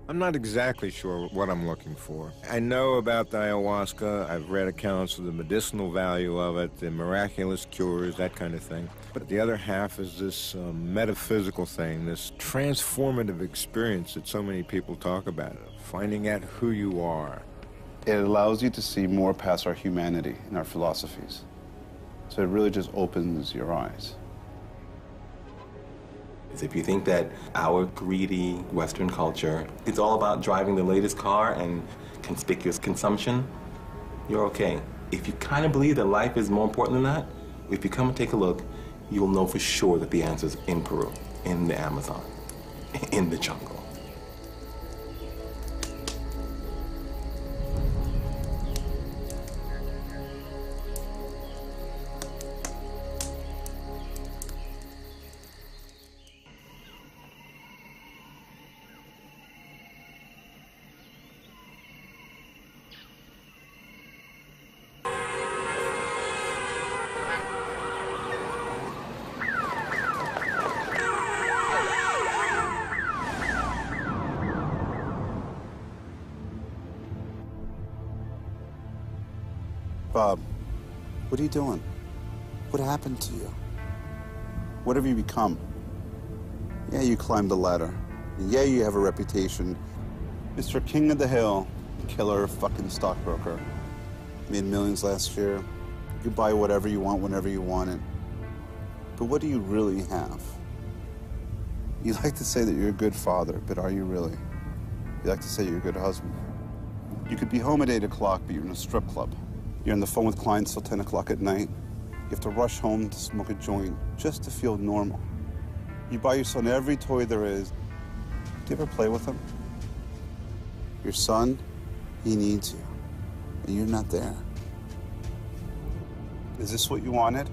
I'm not exactly sure what I'm looking for. I know about the ayahuasca. I've read accounts of the medicinal value of it, the miraculous cures, that kind of thing. But the other half is this metaphysical thing, this transformative experience that so many people talk about, finding out who you are. It allows you to see more past our humanity and our philosophies. So it really just opens your eyes. If you think that our greedy Western culture, it's all about driving the latest car and conspicuous consumption, you're okay. If you kind of believe that life is more important than that, if you come and take a look, you'll know for sure that the answer's in Peru, in the Amazon, in the jungle. Bob, what are you doing? What happened to you? What have you become? Yeah, you climbed the ladder. Yeah, you have a reputation. Mr. King of the Hill, killer fucking stockbroker. Made millions last year. You can buy whatever you want whenever you want it. But what do you really have? You like to say that you're a good father, but are you really? You like to say you're a good husband. You could be home at 8 o'clock, but you're in a strip club. You're on the phone with clients till 10 o'clock at night. You have to rush home to smoke a joint just to feel normal. You buy your son every toy there is. Do you ever play with him? Your son, he needs you, and you're not there. Is this what you wanted?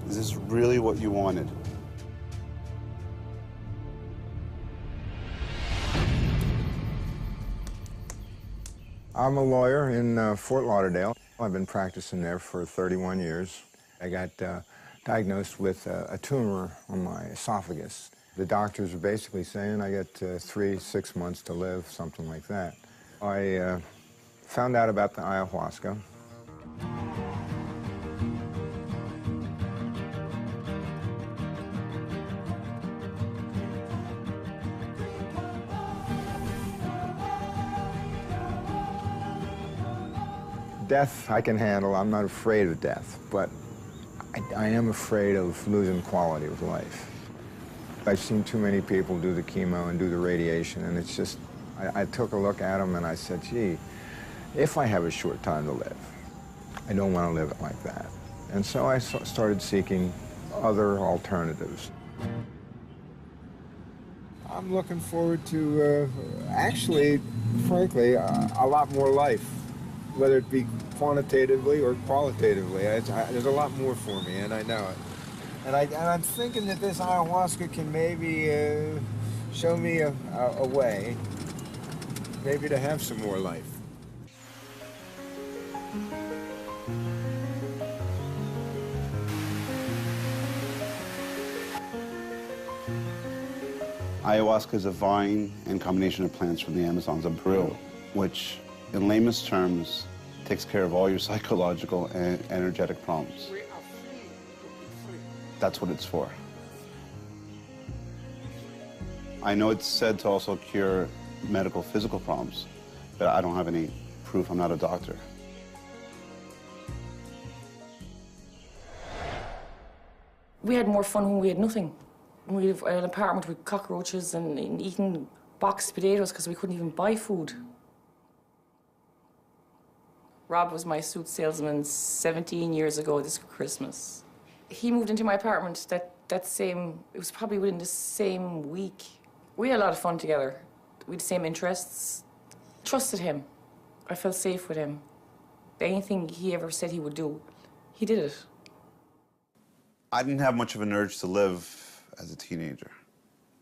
Is this really what you wanted? I'm a lawyer in Fort Lauderdale. I've been practicing there for 31 years. I got diagnosed with a tumor on my esophagus. The doctors are basically saying I got 6 months to live, something like that. I found out about the ayahuasca. Death I can handle. I'm not afraid of death, but I am afraid of losing quality of life. I've seen too many people do the chemo and do the radiation, and it's just, I took a look at them and I said, gee, if I have a short time to live, I don't want to live it like that. And so I started seeking other alternatives. I'm looking forward to, actually, frankly, a lot more life, whether it be quantitatively or qualitatively. There's a lot more for me, and I know it. And I'm thinking that this ayahuasca can maybe show me a way, maybe to have some more life. Ayahuasca is a vine and combination of plants from the Amazons of Peru, which, in lamest terms, takes care of all your psychological and energetic problems. That's what it's for. I know it's said to also cure medical, physical problems, but I don't have any proof. I'm not a doctor. We had more fun when we had nothing. When we had an apartment with cockroaches and eating boxed potatoes because we couldn't even buy food. Rob was my suit salesman 17 years ago this Christmas. He moved into my apartment it was probably within the same week. We had a lot of fun together. We had the same interests. Trusted him. I felt safe with him. Anything he ever said he would do, he did it. I didn't have much of an urge to live as a teenager.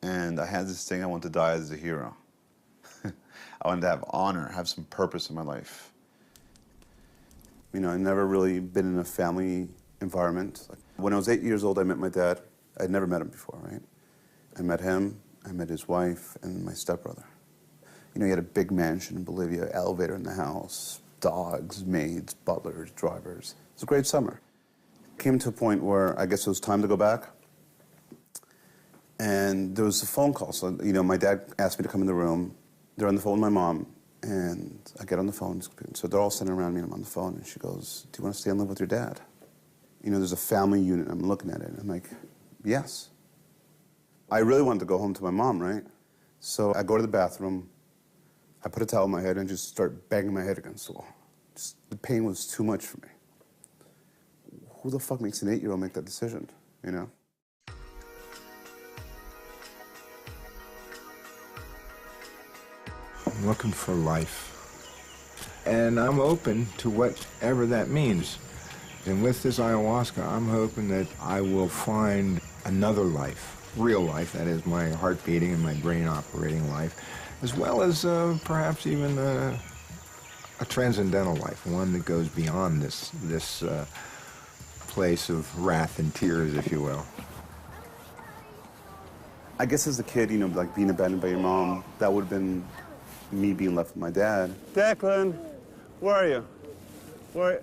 And I had this thing, I wanted to die as a hero. I wanted to have honor, have some purpose in my life. You know, I'd never really been in a family environment. When I was 8 years old, I met my dad. I'd never met him before, right? I met him, I met his wife, and my stepbrother. You know, he had a big mansion in Bolivia, elevator in the house, dogs, maids, butlers, drivers. It was a great summer. Came to a point where I guess it was time to go back. And there was a phone call. So, you know, my dad asked me to come in the room. They're on the phone with my mom. And I get on the phone. So they're all sitting around me and I'm on the phone. And she goes, "Do you want to stay and live with your dad?" You know, there's a family unit. I'm looking at it. And I'm like, yes. I really wanted to go home to my mom, right? So I go to the bathroom. I put a towel on my head and just start banging my head against the wall. The pain was too much for me. Who the fuck makes an 8-year-old make that decision, you know? I'm looking for life. And I'm open to whatever that means. And with this ayahuasca, I'm hoping that I will find another life, real life, that is my heart beating and my brain operating life, as well as perhaps even a transcendental life, one that goes beyond this place of wrath and tears, if you will. I guess as a kid, you know, like being abandoned by your mom, that would have been me being left with my dad. Declan, where are you? Where?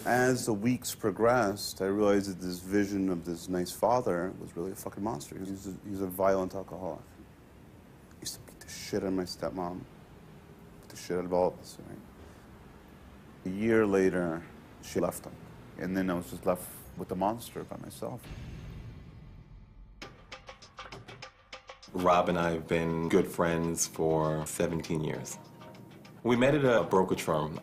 As the weeks progressed, I realized that this vision of this nice father was really a fucking monster. He was a violent alcoholic. He used to beat the shit out of my stepmom, beat the shit out of all of us, right? A year later, she left him. And then I was just left with the monster by myself. Rob and I have been good friends for 17 years. We met at a brokerage firm.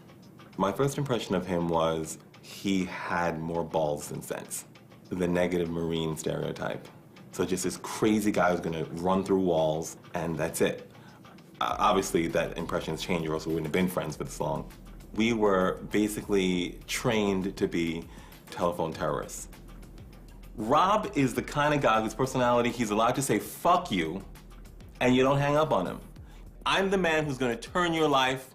My first impression of him was he had more balls than sense. The negative Marine stereotype. So just this crazy guy who's gonna run through walls, and that's it. Obviously, that impression has changed, or else we wouldn't have been friends for this long. We were basically trained to be telephone terrorists. Rob is the kind of guy whose personality, he's allowed to say, "fuck you," and you don't hang up on him. I'm the man who's gonna turn your life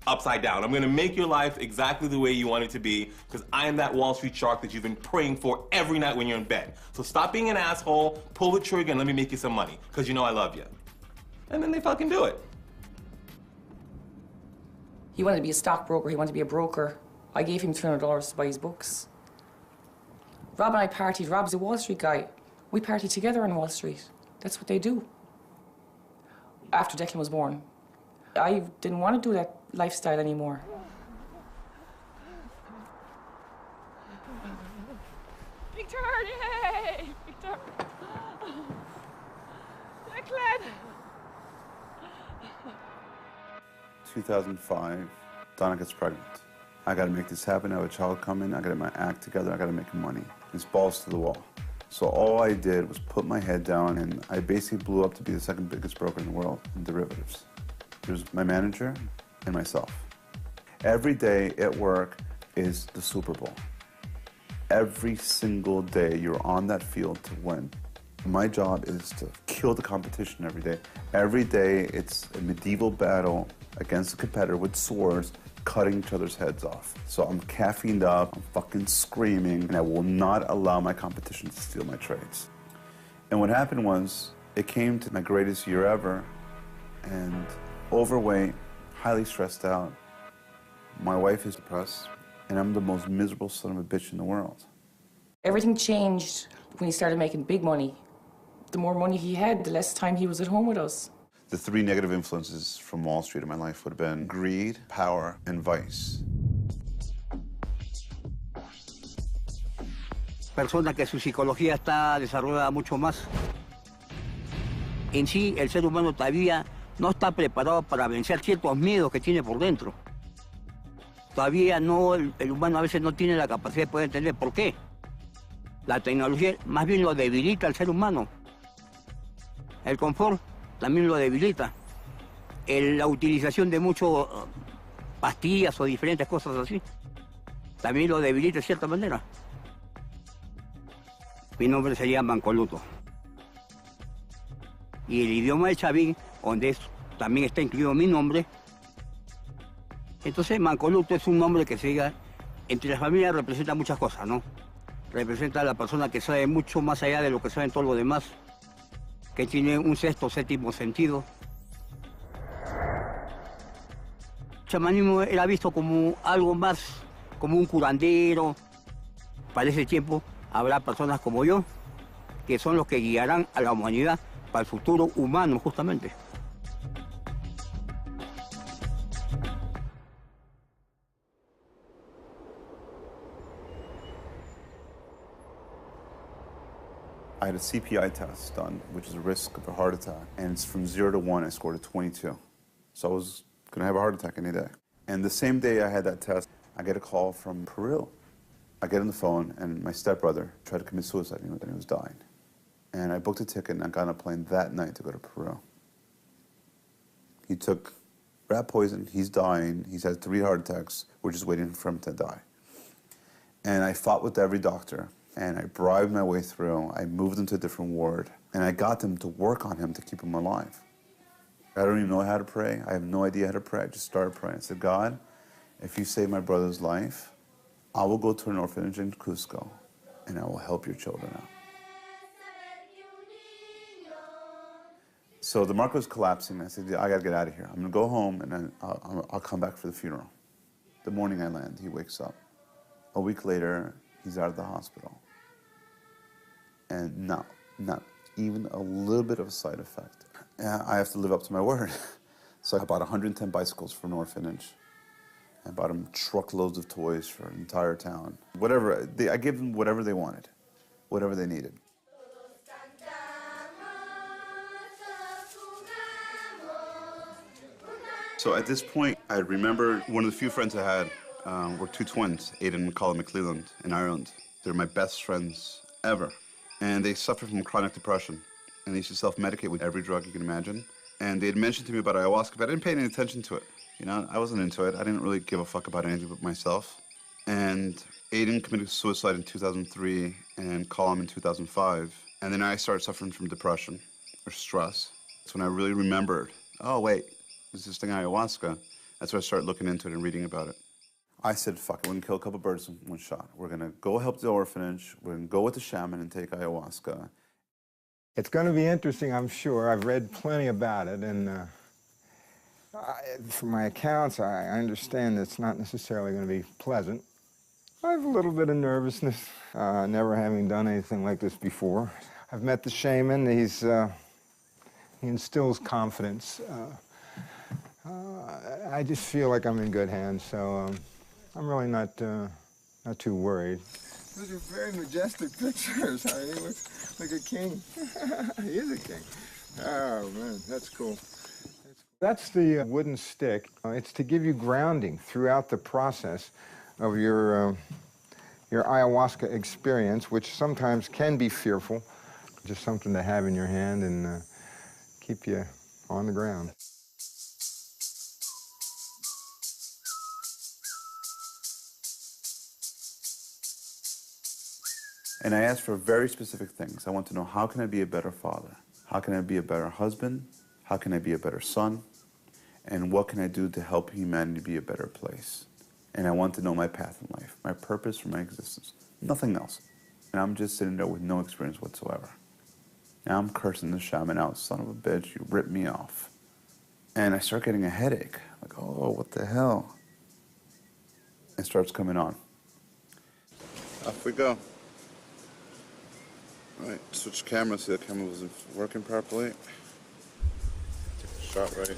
upside down. I'm gonna make your life exactly the way you want it to be, because I am that Wall Street shark that you've been praying for every night when you're in bed. So stop being an asshole, pull the trigger, and let me make you some money, because you know I love you. And then they fucking do it. He wanted to be a stockbroker, he wanted to be a broker. I gave him $300 to buy his books. Rob and I partied. Rob's a Wall Street guy. We party together on Wall Street. That's what they do. After Declan was born, I didn't want to do that lifestyle anymore. Victor, yay! Victor! Declan! 2005, Donna gets pregnant. I gotta make this happen, I have a child coming, I gotta get my act together, I gotta make money. It's balls to the wall. So all I did was put my head down and I basically blew up to be the second biggest broker in the world in derivatives. There's my manager and myself. Every day at work is the Super Bowl. Every single day you're on that field to win. My job is to kill the competition every day. Every day it's a medieval battle against a competitor with swords, cutting each other's heads off. So I'm caffeined up, I'm fucking screaming, and I will not allow my competition to steal my trades. And what happened was, it came to my greatest year ever, and overweight, highly stressed out. My wife is depressed, and I'm the most miserable son of a bitch in the world. Everything changed when he started making big money. The more money he had, the less time he was at home with us. The three negative influences from Wall Street in my life would have been greed, power, and vice. Persona que su psicología está desarrollada mucho más. En sí, el ser humano todavía no está preparado para vencer ciertos miedos que tiene por dentro. Todavía no, el humano a veces no tiene la capacidad de poder entender por qué. La tecnología más bien lo debilita al ser humano. El confort también lo debilita. La utilización de muchas pastillas o diferentes cosas así también lo debilita de cierta manera. Mi nombre sería Mancoluto. Y el idioma de Chavín, donde también está incluido mi nombre. Entonces, Mancoluto es un nombre que se diga, entre las familias representa muchas cosas, ¿no? Representa a la persona que sabe mucho más allá de lo que saben todos los demás, que tiene un sexto, séptimo sentido. El chamanismo era visto como algo más, como un curandero. Para ese tiempo habrá personas como yo, que son los que guiarán a la humanidad para el futuro humano, justamente. I had a CPI test done, which is a risk of a heart attack, and it's from 0 to 1, I scored a 22. So I was gonna have a heart attack any day. And the same day I had that test, I get a call from Peru. I get on the phone, and my stepbrother tried to commit suicide, and he was dying. And I booked a ticket, and I got on a plane that night to go to Peru. He took rat poison, he's dying, he's had 3 heart attacks, we're just waiting for him to die. And I fought with every doctor, and I bribed my way through. I moved him to a different ward, and I got them to work on him to keep him alive. I don't even know how to pray. I have no idea how to pray. I just started praying. I said, God, if you save my brother's life, I will go to an orphanage in Cusco, and I will help your children out. So the market was collapsing. I said, I gotta get out of here. I'm gonna go home, and then I'll come back for the funeral. The morning I land, he wakes up. A week later, he's out of the hospital. And not even a little bit of a side effect. And I have to live up to my word. So I bought 110 bicycles for an orphanage. I bought them truckloads of toys for an entire town. Whatever, I gave them whatever they wanted, whatever they needed. So at this point, I remember one of the few friends I had were 2 twins, Aidan and Colin McClelland in Ireland. They're my best friends ever. And they suffer from chronic depression. And they used to self-medicate with every drug you can imagine. And they had mentioned to me about ayahuasca, but I didn't pay any attention to it. You know, I wasn't into it. I didn't really give a fuck about anything but myself. And Aidan committed suicide in 2003 and Colin in 2005. And then I started suffering from depression or stress. That's when I really remembered, oh, wait, there's this thing ayahuasca. That's when I started looking into it and reading about it. I said, fuck it, we're gonna kill a couple birds with one shot. We're gonna go help the orphanage, we're gonna go with the shaman and take ayahuasca. It's going to be interesting, I'm sure. I've read plenty about it, and from my accounts, I understand it's not necessarily going to be pleasant. I have a little bit of nervousness, never having done anything like this before. I've met the shaman. He instills confidence. I just feel like I'm in good hands, so I'm really not too worried. Those are very majestic pictures. He looks like a king. He is a king. Oh, man, that's cool. That's the wooden stick. It's to give you grounding throughout the process of your ayahuasca experience, which sometimes can be fearful. Just something to have in your hand and keep you on the ground. And I asked for very specific things. I want to know, how can I be a better father? How can I be a better husband? How can I be a better son? And what can I do to help humanity be a better place? And I want to know my path in life, my purpose for my existence, nothing else. And I'm just sitting there with no experience whatsoever. Now I'm cursing the shaman out, son of a bitch, you ripped me off. And I start getting a headache. Like, oh, what the hell? It starts coming on. Off we go. All right, switch camera, see the camera wasn't working properly. Take the shot right.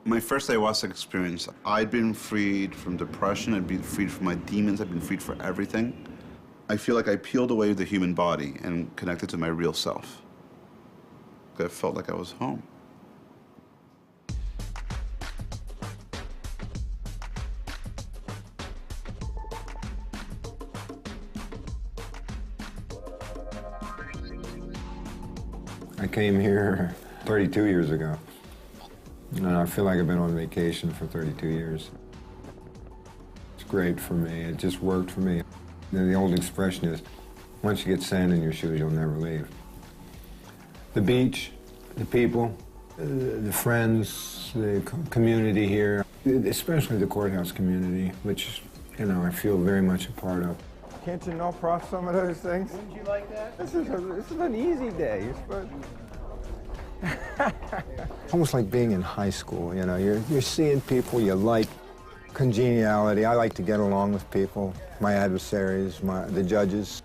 My first ayahuasca experience, I'd been freed from depression, I'd been freed from my demons, I'd been freed from everything. I feel like I peeled away the human body and connected to my real self. I felt like I was home. I came here 32 years ago. And I feel like I've been on vacation for 32 years. It's great for me. It just worked for me. The old expression is, once you get sand in your shoes, you'll never leave. The beach, the people, the friends, the community here, especially the courthouse community, which, you know, I feel very much a part of. Can't you know across some of those things? Wouldn't you like that? This is an easy day. You're supposed almost like being in high school, you know. You're seeing people you like, congeniality. I like to get along with people, my adversaries, the judges.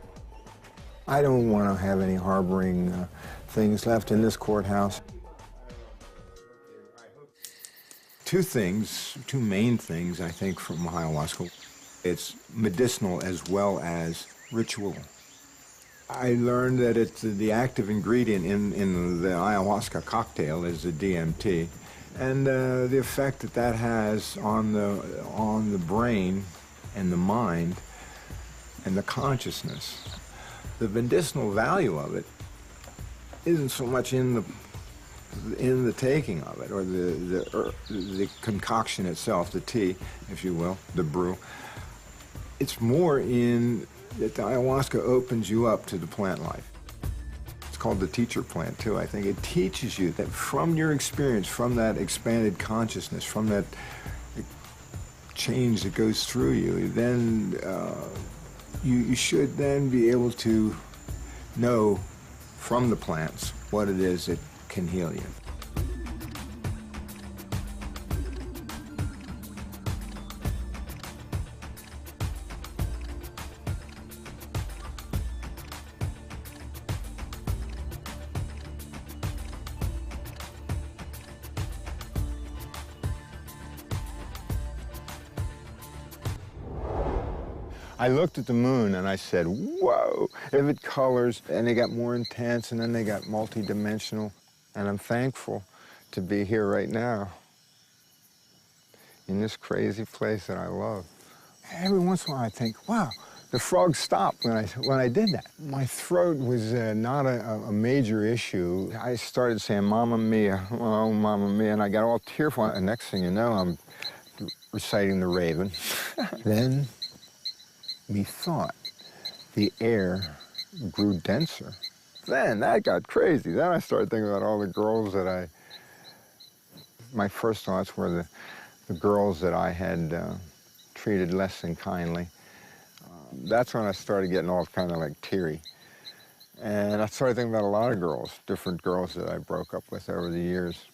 I don't want to have any harboring things left in this courthouse. Two main things, I think, from ayahuasca. It's medicinal as well as ritual. I learned that it's the active ingredient in the ayahuasca cocktail is the DMT, and the effect that has on the brain and the mind and the consciousness. The medicinal value of it isn't so much in the taking of it or the concoction itself, the tea, if you will, the brew. It's more in that the ayahuasca opens you up to the plant life. It's called the teacher plant, too. I think it teaches you that from your experience, from that expanded consciousness, from that change that goes through you, then you should then be able to know from the plants what it is that can heal you. I looked at the moon and I said, whoa, vivid colors, and they got more intense, and then they got multi-dimensional. And I'm thankful to be here right now in this crazy place that I love. Every once in a while I think, wow, the frogs stopped when I did that. My throat was not a major issue. I started saying, Mamma Mia, oh, Mamma Mia, and I got all tearful. And next thing you know, I'm reciting the Raven. Then, methought the air grew denser. Then that got crazy. Then I started thinking about all the girls that my first thoughts were the girls that I had treated less than kindly. That's when I started getting all kind of like teary. And I started thinking about a lot of girls, different girls that I broke up with over the years.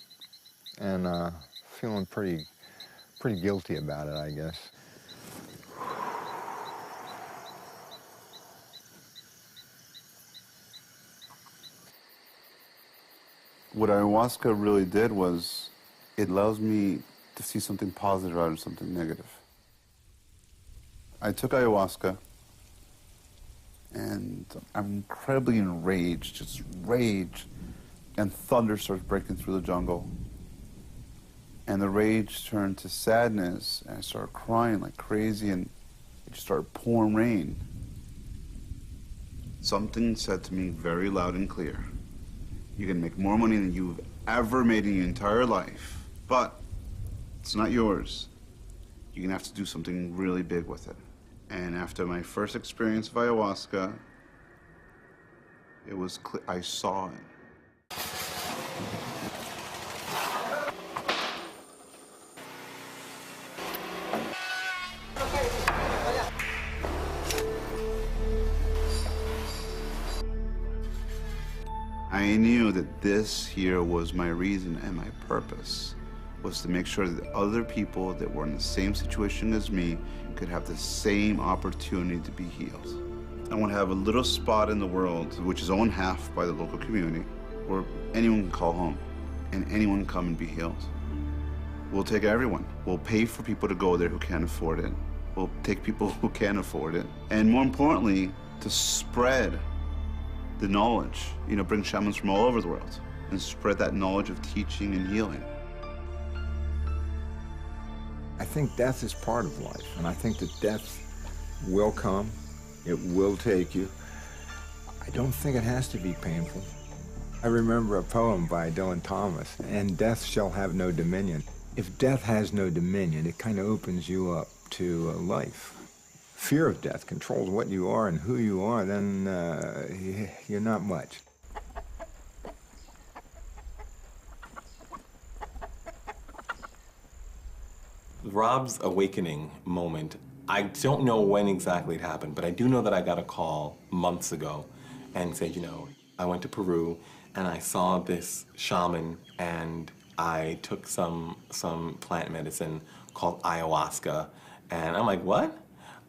And feeling pretty guilty about it, I guess. What ayahuasca really did was it allows me to see something positive out of something negative. I took ayahuasca and I'm incredibly enraged, just rage, and thunder starts breaking through the jungle. And the rage turned to sadness, and I started crying like crazy, and it just started pouring rain. Something said to me very loud and clear, you can make more money than you've ever made in your entire life, but it's not yours. You're gonna have to do something really big with it. And after my first experience of ayahuasca, it was clear, I saw it. I knew that this here was my reason and my purpose, was to make sure that other people that were in the same situation as me could have the same opportunity to be healed. I want to have a little spot in the world, which is owned half by the local community, where anyone can call home and anyone can come and be healed. We'll take everyone. We'll pay for people to go there who can't afford it. We'll take people who can afford it. And more importantly, to spread the knowledge, bring shamans from all over the world and spread that knowledge of teaching and healing. I think death is part of life, and I think that death will come. It will take you. I don't think it has to be painful. I remember a poem by Dylan Thomas, and death shall have no dominion. If death has no dominion, it kind of opens you up to life. Fear of death controls what you are and who you are, then you're not much. Rob's awakening moment, I don't know when exactly it happened, but I do know that I got a call months ago and said, I went to Peru and I saw this shaman and I took some plant medicine called Ayahuasca. And I'm like, what?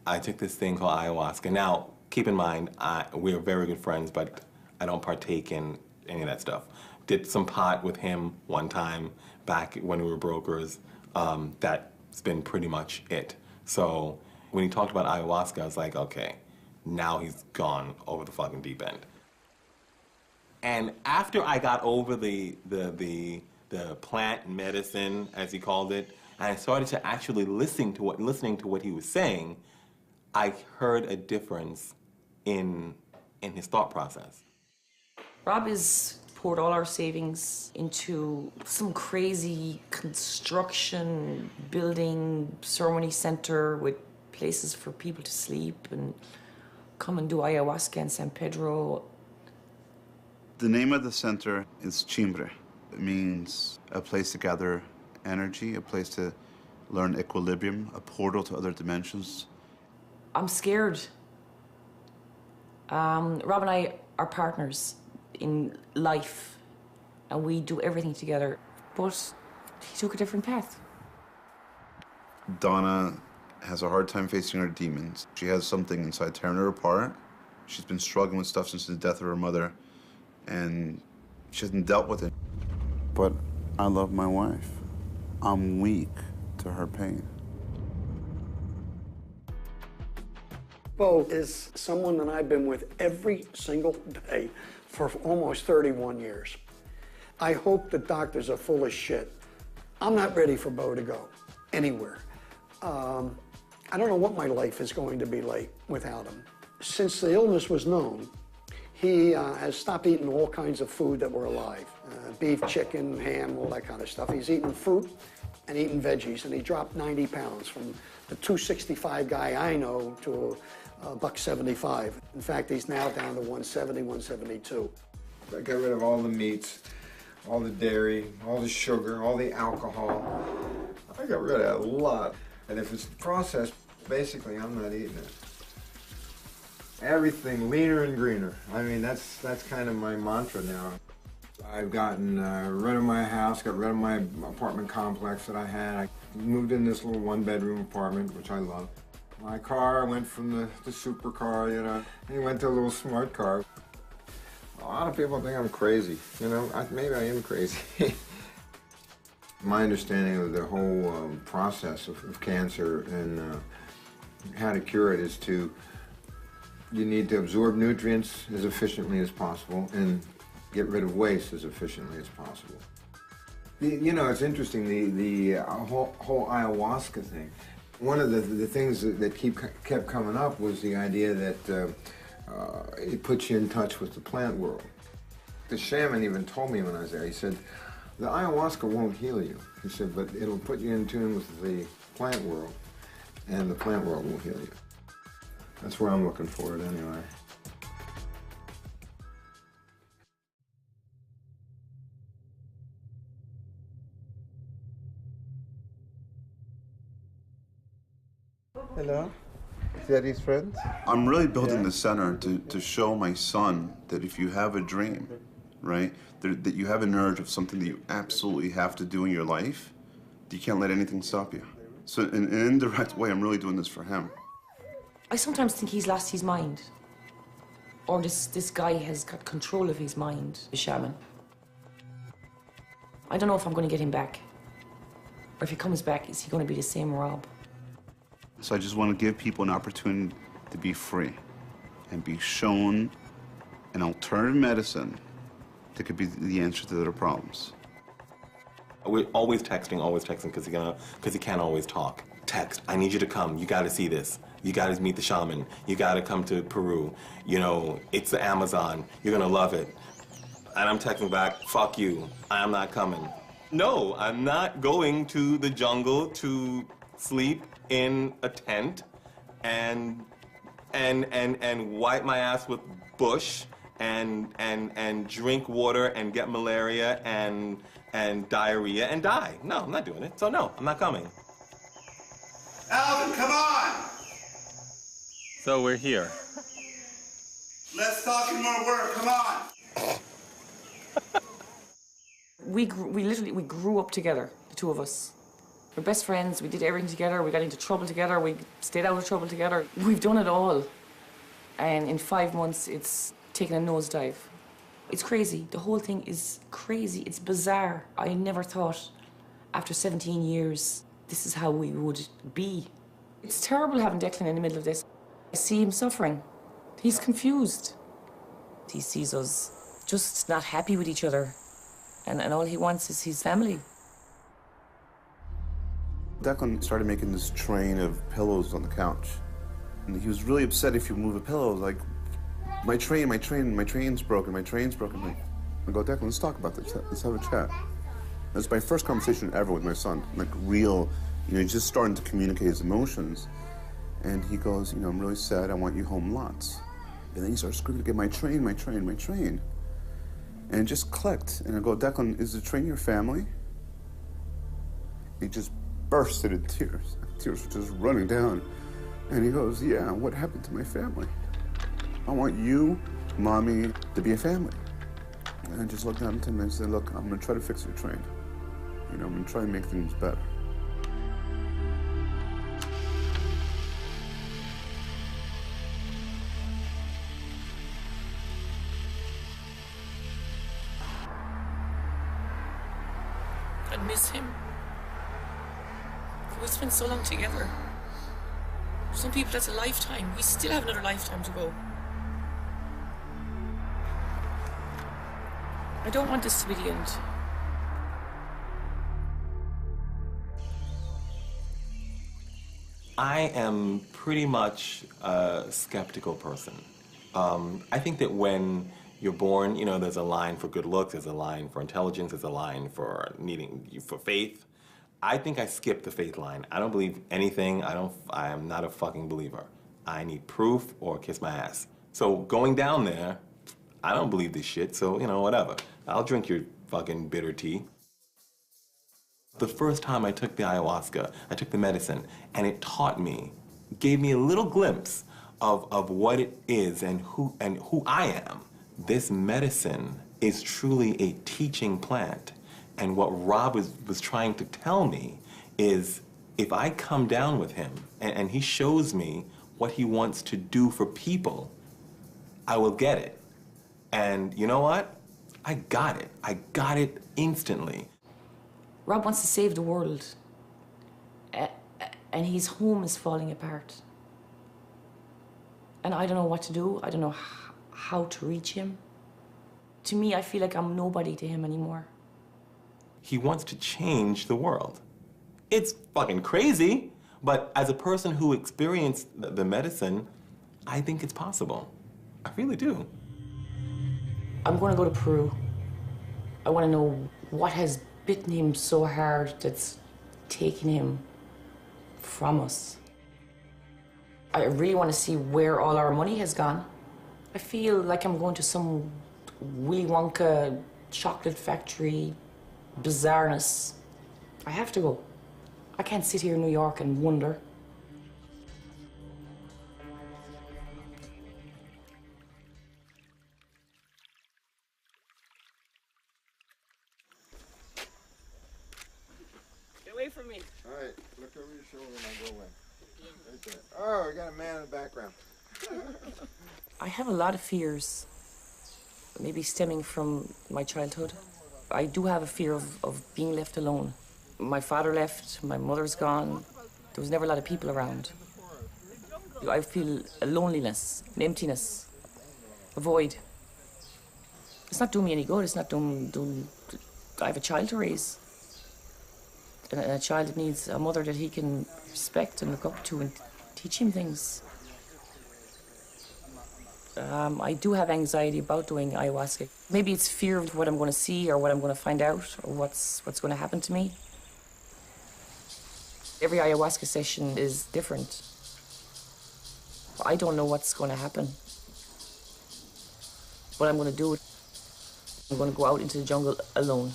I took this thing called Ayahuasca. Now, keep in mind, we're very good friends, but I don't partake in any of that stuff. Did some pot with him one time back when we were brokers. That's been pretty much it. So when he talked about ayahuasca, I was like, okay, now he's gone over the fucking deep end. And after I got over the plant medicine, as he called it, and I started to actually listening to what he was saying, I heard a difference in his thought process. Rob has poured all our savings into some crazy construction, building, ceremony center with places for people to sleep and come and do ayahuasca in San Pedro. The name of the center is Chimbre. It means a place to gather energy, a place to learn equilibrium, a portal to other dimensions. I'm scared. Rob and I are partners in life, and we do everything together, but he took a different path. Donna has a hard time facing her demons. She has something inside tearing her apart. She's been struggling with stuff since the death of her mother, and she hasn't dealt with it. But I love my wife. I'm weak to her pain. Bo is someone that I've been with every single day for almost 31 years. I hope the doctors are full of shit. I'm not ready for Bo to go anywhere. I don't know what my life is going to be like without him. Since the illness was known, he has stopped eating all kinds of food that were alive. Beef, chicken, ham, all that kind of stuff. He's eating fruit and eating veggies, and he dropped 90 pounds from the 265 guy I know to a $175. In fact, he's now down to 170, 172. I got rid of all the meats, all the dairy, all the sugar, all the alcohol. I got rid of a lot. And if it's processed, basically I'm not eating it. Everything leaner and greener. I mean, that's kind of my mantra now. I've gotten rid of my house, got rid of my apartment complex that I had. I moved in this little one-bedroom apartment, which I love. My car went from the supercar, and it went to a little smart car. A lot of people think I'm crazy, maybe I am crazy. My understanding of the whole process of cancer and how to cure it is you need to absorb nutrients as efficiently as possible and get rid of waste as efficiently as possible. It's interesting, the whole ayahuasca thing. One of the things that kept coming up was the idea that it puts you in touch with the plant world. The shaman even told me when I was there, he said, the ayahuasca won't heal you. He said, but it'll put you in tune with the plant world, and the plant world will heal you. That's where I'm looking for it anyway. Hello. Thierry's friend? I'm really building the center to show my son that if you have a dream, right, that you have an urge of something that you absolutely have to do in your life, you can't let anything stop you. So in an indirect way, I'm really doing this for him. I sometimes think he's lost his mind. Or this guy has got control of his mind, the shaman. I don't know if I'm going to get him back. Or if he comes back, is he going to be the same Rob? So I just want to give people an opportunity to be free and be shown an alternative medicine that could be the answer to their problems. We're always texting because he can't always talk. Text, I need you to come. You got to see this. You got to meet the shaman. You got to come to Peru. You know, it's the Amazon. You're going to love it. And I'm texting back, fuck you. I'm not coming. No, I'm not going to the jungle to sleep in a tent and wipe my ass with bush and drink water and get malaria and diarrhea and die. No, I'm not doing it. So no, I'm not coming. Alvin, come on! So we're here. Let's talk and more work, come on! We grew up together, the two of us. We're best friends, we did everything together, we got into trouble together, we stayed out of trouble together. We've done it all. And in 5 months, it's taken a nosedive. It's crazy, the whole thing is crazy, it's bizarre. I never thought, after 17 years, this is how we would be. It's terrible having Declan in the middle of this. I see him suffering. He's confused. He sees us just not happy with each other. And all he wants is his family. Declan started making this train of pillows on the couch. And he was really upset if you move a pillow, like, my train's broken. I go, Declan, let's talk about this, let's have a chat. That's my first conversation ever with my son, like real, he's just starting to communicate his emotions. And he goes, I'm really sad, I want you home lots. And then he starts screaming, get my train. And it just clicked. And I go, Declan, is the train your family? He just bursted in tears. Tears were just running down. And he goes, yeah, what happened to my family? I want you, Mommy, to be a family. And I just looked at him and I said, look, I'm gonna try to fix your train. I'm gonna try and make things better. I miss him. We spent so long together. Some people, that's a lifetime. We still have another lifetime to go. I don't want this to be the end. I am pretty much a skeptical person. I think that when you're born, there's a line for good looks, there's a line for intelligence, there's a line for for faith. I think I skipped the faith line. I don't believe anything. I am not a fucking believer. I need proof or kiss my ass. So going down there, I don't believe this shit, so, whatever. I'll drink your fucking bitter tea. The first time I took the ayahuasca, I took the medicine, and it taught me, gave me a little glimpse of what it is and who I am. This medicine is truly a teaching plant. And what Rob was trying to tell me is if I come down with him and he shows me what he wants to do for people, I will get it. And you know what? I got it. I got it instantly. Rob wants to save the world. And his home is falling apart. And I don't know what to do. I don't know how to reach him. To me, I feel like I'm nobody to him anymore. He wants to change the world. It's fucking crazy, but as a person who experienced the medicine, I think it's possible. I really do. I'm going to go to Peru. I want to know what has bitten him so hard that's taken him from us. I really want to see where all our money has gone. I feel like I'm going to some Willy Wonka chocolate factory bizarreness. I have to go. I can't sit here in New York and wonder. Get away from me. All right, look over your shoulder and I'll go away. Right there. Oh, we got a man in the background. I have a lot of fears, maybe stemming from my childhood. I do have a fear of being left alone. My father left, my mother's gone. There was never a lot of people around. I feel a loneliness, an emptiness, a void. It's not doing me any good. It's not doing. I have a child to raise. And a child that needs a mother that he can respect and look up to and teach him things. I do have anxiety about doing ayahuasca. Maybe it's fear of what I'm going to see or what I'm going to find out or what's going to happen to me. Every ayahuasca session is different. I don't know what's going to happen. What I'm going to do, I'm going to go out into the jungle alone.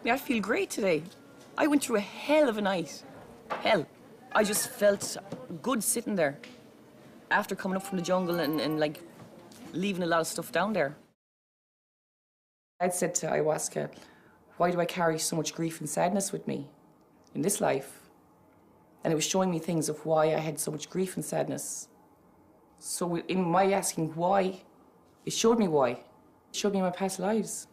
Yeah, I feel great today. I went through a hell of a night. Hell. I just felt good sitting there after coming up from the jungle and like leaving a lot of stuff down there. I'd said to ayahuasca, why do I carry so much grief and sadness with me in this life? And it was showing me things of why I had so much grief and sadness. So in my asking why, it showed me why. It showed me my past lives.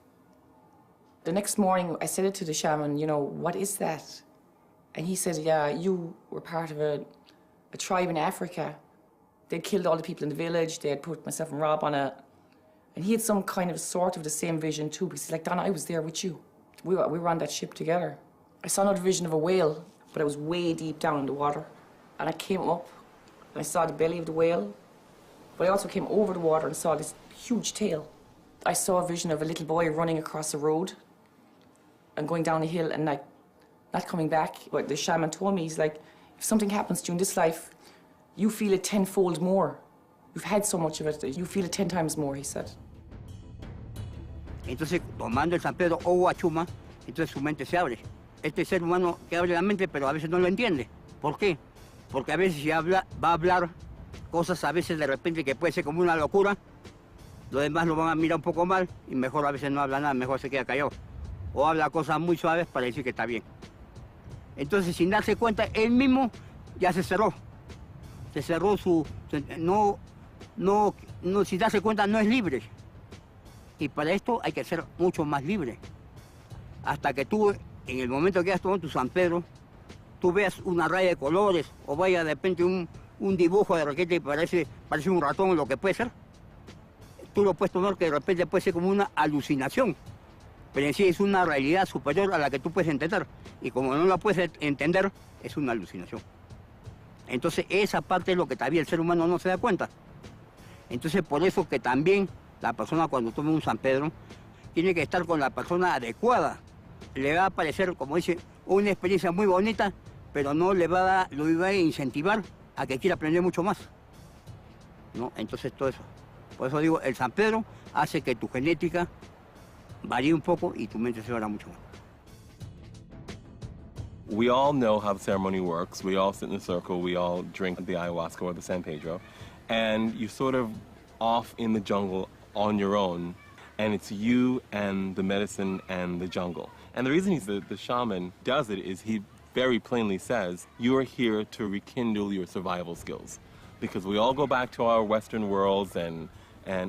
The next morning, I said it to the shaman, you know, what is that? And he said, yeah, you were part of a tribe in Africa. They'd killed all the people in the village. They had put myself and Rob on a... And he had some kind of sort of the same vision too, because he's like, Donna, I was there with you. We were on that ship together. I saw another vision of a whale, but I was way deep down in the water. And I came up and I saw the belly of the whale, but I also came over the water and saw this huge tail. I saw a vision of a little boy running across the road and going down a hill and like not coming back. But the shaman told me, he's like, if something happens to you in this life, you feel it tenfold more. You've had so much of it, you feel it 10 times more, he said. Entonces, tomando el San Pedro o Guachuma, entonces su mente se abre. Este ser humano que abre la mente, pero a veces no lo entiende. ¿Por qué? Porque a veces si habla, va a hablar cosas a veces de repente que puede ser como una locura, los demás lo van a mirar un poco mal y mejor a veces no habla nada, mejor se queda callado. O habla cosas muy suaves para decir que está bien. Entonces, sin darse cuenta, él mismo ya se cerró. Se cerró no no, si te das cuenta, no es libre. Y para esto hay que ser mucho más libre. Hasta que tú, en el momento que has tomado tu San Pedro, tú veas una raya de colores o vaya de repente un dibujo de repente parece un ratón o lo que puede ser, tú lo puedes tomar que de repente puede ser como una alucinación, pero en sí es una realidad superior a la que tú puedes entender. Y como no la puedes entender, es una alucinación. Entonces esa parte es lo que todavía el ser humano no se da cuenta. Entonces por eso que también la persona cuando toma un San Pedro tiene que estar con la persona adecuada. Le va a parecer, como dice, una experiencia muy bonita, pero no le va a incentivar a que quiera aprender mucho más, ¿no? Entonces todo eso. Por eso digo, el San Pedro hace que tu genética varíe un poco y tu mente se abra mucho más. We all know how the ceremony works. We all sit in a circle. We all drink the ayahuasca or the San Pedro. And you're sort of off in the jungle on your own. And it's you and the medicine and the jungle. And the reason the shaman does it is he very plainly says, you are here to rekindle your survival skills. Because we all go back to our Western worlds and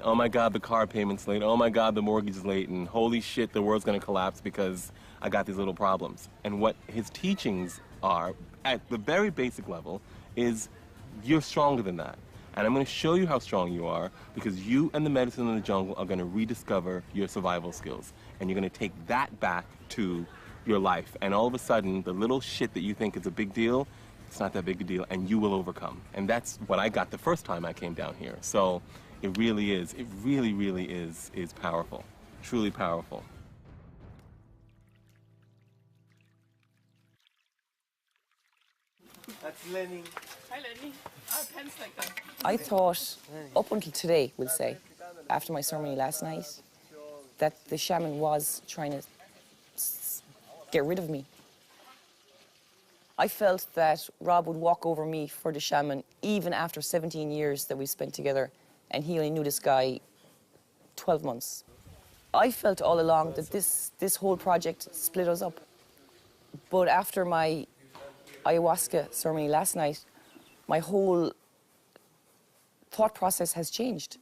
oh my God, the car payment's late. Oh my God, the mortgage is late. And holy shit, the world's gonna collapse because I got these little problems. And what his teachings are, at the very basic level, is you're stronger than that. And I'm going to show you how strong you are because you and the medicine in the jungle are going to rediscover your survival skills. And you're going to take that back to your life. And all of a sudden, the little shit that you think is a big deal, it's not that big a deal, and you will overcome. And that's what I got the first time I came down here. So it really is powerful, truly powerful. That's Lenny. Hi, Lenny. Our pens like that. I thought, up until today, we'll say, after my ceremony last night, that the shaman was trying to get rid of me. I felt that Rob would walk over me for the shaman even after 17 years that we spent together, and he only knew this guy 12 months. I felt all along that this whole project split us up. But after my ayahuasca ceremony last night, my whole thought process has changed.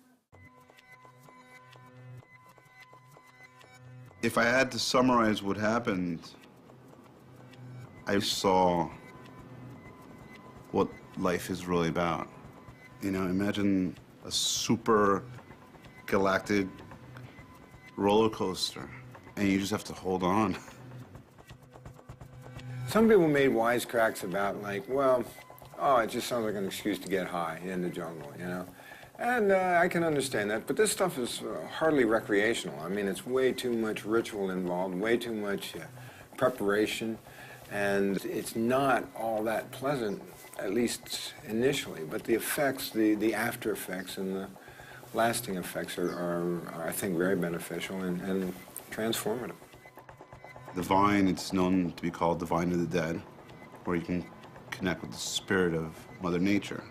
If I had to summarize what happened, I saw what life is really about. You know, imagine a super galactic roller coaster, and you just have to hold on. Some people made wisecracks about, like, well, oh, it just sounds like an excuse to get high in the jungle, you know? And I can understand that, but this stuff is hardly recreational. I mean, it's way too much ritual involved, way too much preparation, and it's not all that pleasant, at least initially. But the effects, the after effects and the lasting effects are I think, very beneficial and transformative. The vine, it's known to be called the vine of the dead, where you can connect with the spirit of Mother Nature.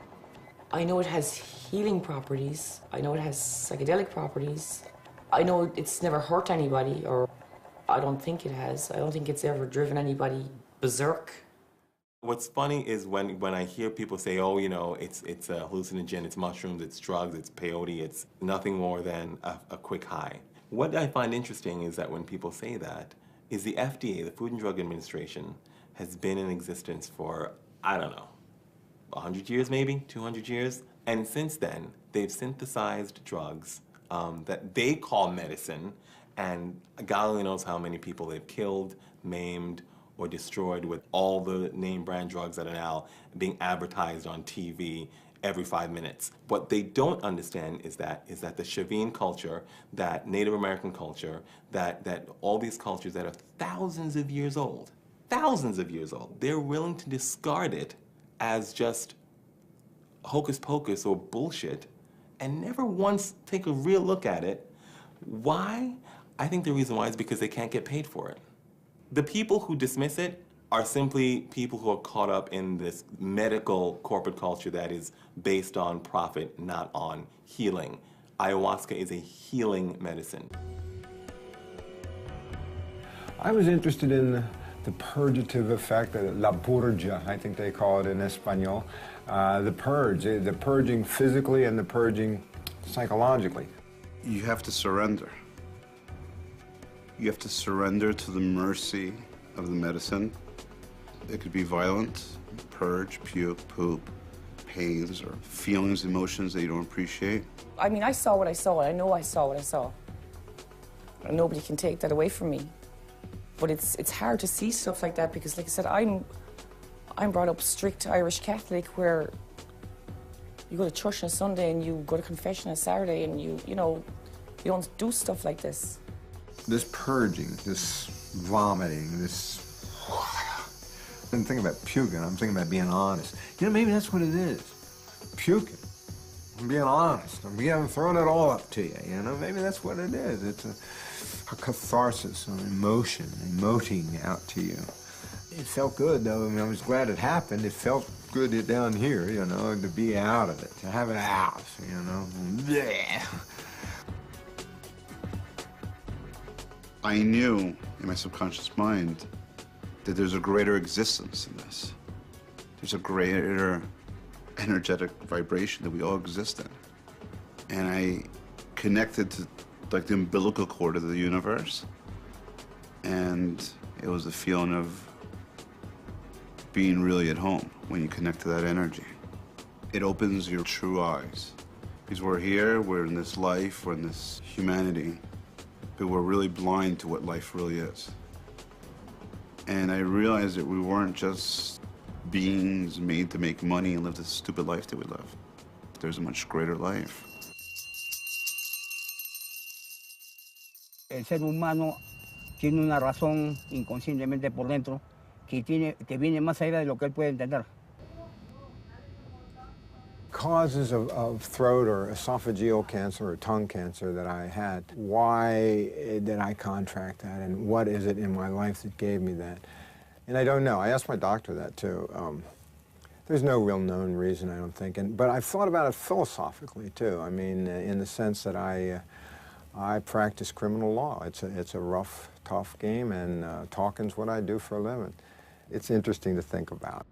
I know it has healing properties. I know it has psychedelic properties. I know it's never hurt anybody, or I don't think it has. I don't think it's ever driven anybody berserk. What's funny is when I hear people say, oh, you know, it's a hallucinogen, it's mushrooms, it's drugs, it's peyote, it's nothing more than a quick high. What I find interesting is that when people say that, is the FDA, the Food and Drug Administration, has been in existence for, I don't know, 100 years maybe, 200 years? And since then, they've synthesized drugs that they call medicine, and God only knows how many people they've killed, maimed, or destroyed with all the name brand drugs that are now being advertised on TV every 5 minutes. What they don't understand is that the Chavin culture, that Native American culture, that all these cultures that are thousands of years old, they're willing to discard it as just hocus pocus or bullshit and never once take a real look at it. Why? I think the reason why is because they can't get paid for it. The people who dismiss it are simply people who are caught up in this medical corporate culture that is based on profit, not on healing. Ayahuasca is a healing medicine. I was interested in the purgative effect, la purga, I think they call it in Espanol, the purge, the purging physically and the purging psychologically. You have to surrender. You have to surrender to the mercy of the medicine. It could be violent, purge, puke, poop, pains, or feelings, emotions that you don't appreciate. I mean, I saw what I saw, and I know I saw what I saw. And nobody can take that away from me. But it's hard to see stuff like that because, like I said, I'm brought up strict Irish Catholic where you go to church on Sunday and you go to confession on Saturday and you don't do stuff like this. This purging, this vomiting, this... I'm thinking about puking, I'm thinking about being honest. You know, maybe that's what it is. Puking. I'm being honest. I'm throwing it all up to you, you know? Maybe that's what it is. It's a catharsis, an emotion, emoting out to you. It felt good, though. I mean, I was glad it happened. It felt good down here, you know, to be out of it, to have it out, you know? Blech. I knew in my subconscious mind that there's a greater existence in this. There's a greater energetic vibration that we all exist in. And I connected to like the umbilical cord of the universe. And it was a feeling of being really at home when you connect to that energy. It opens your true eyes. Because we're here, we're in this life, we're in this humanity, but we're really blind to what life really is. And I realized that we weren't just beings made to make money and live this stupid life that we live. There's a much greater life. El ser humano tiene una razón inconscientemente por dentro que viene más allá de lo que él puede entender. Causes of throat or esophageal cancer or tongue cancer that I had, why did I contract that, and what is it in my life that gave me that? And I don't know. I asked my doctor that too. There's no real known reason, I don't think, but I've thought about it philosophically too. I mean, in the sense that I practice criminal law. It's a rough, tough game, and talking's what I do for a living. It's interesting to think about.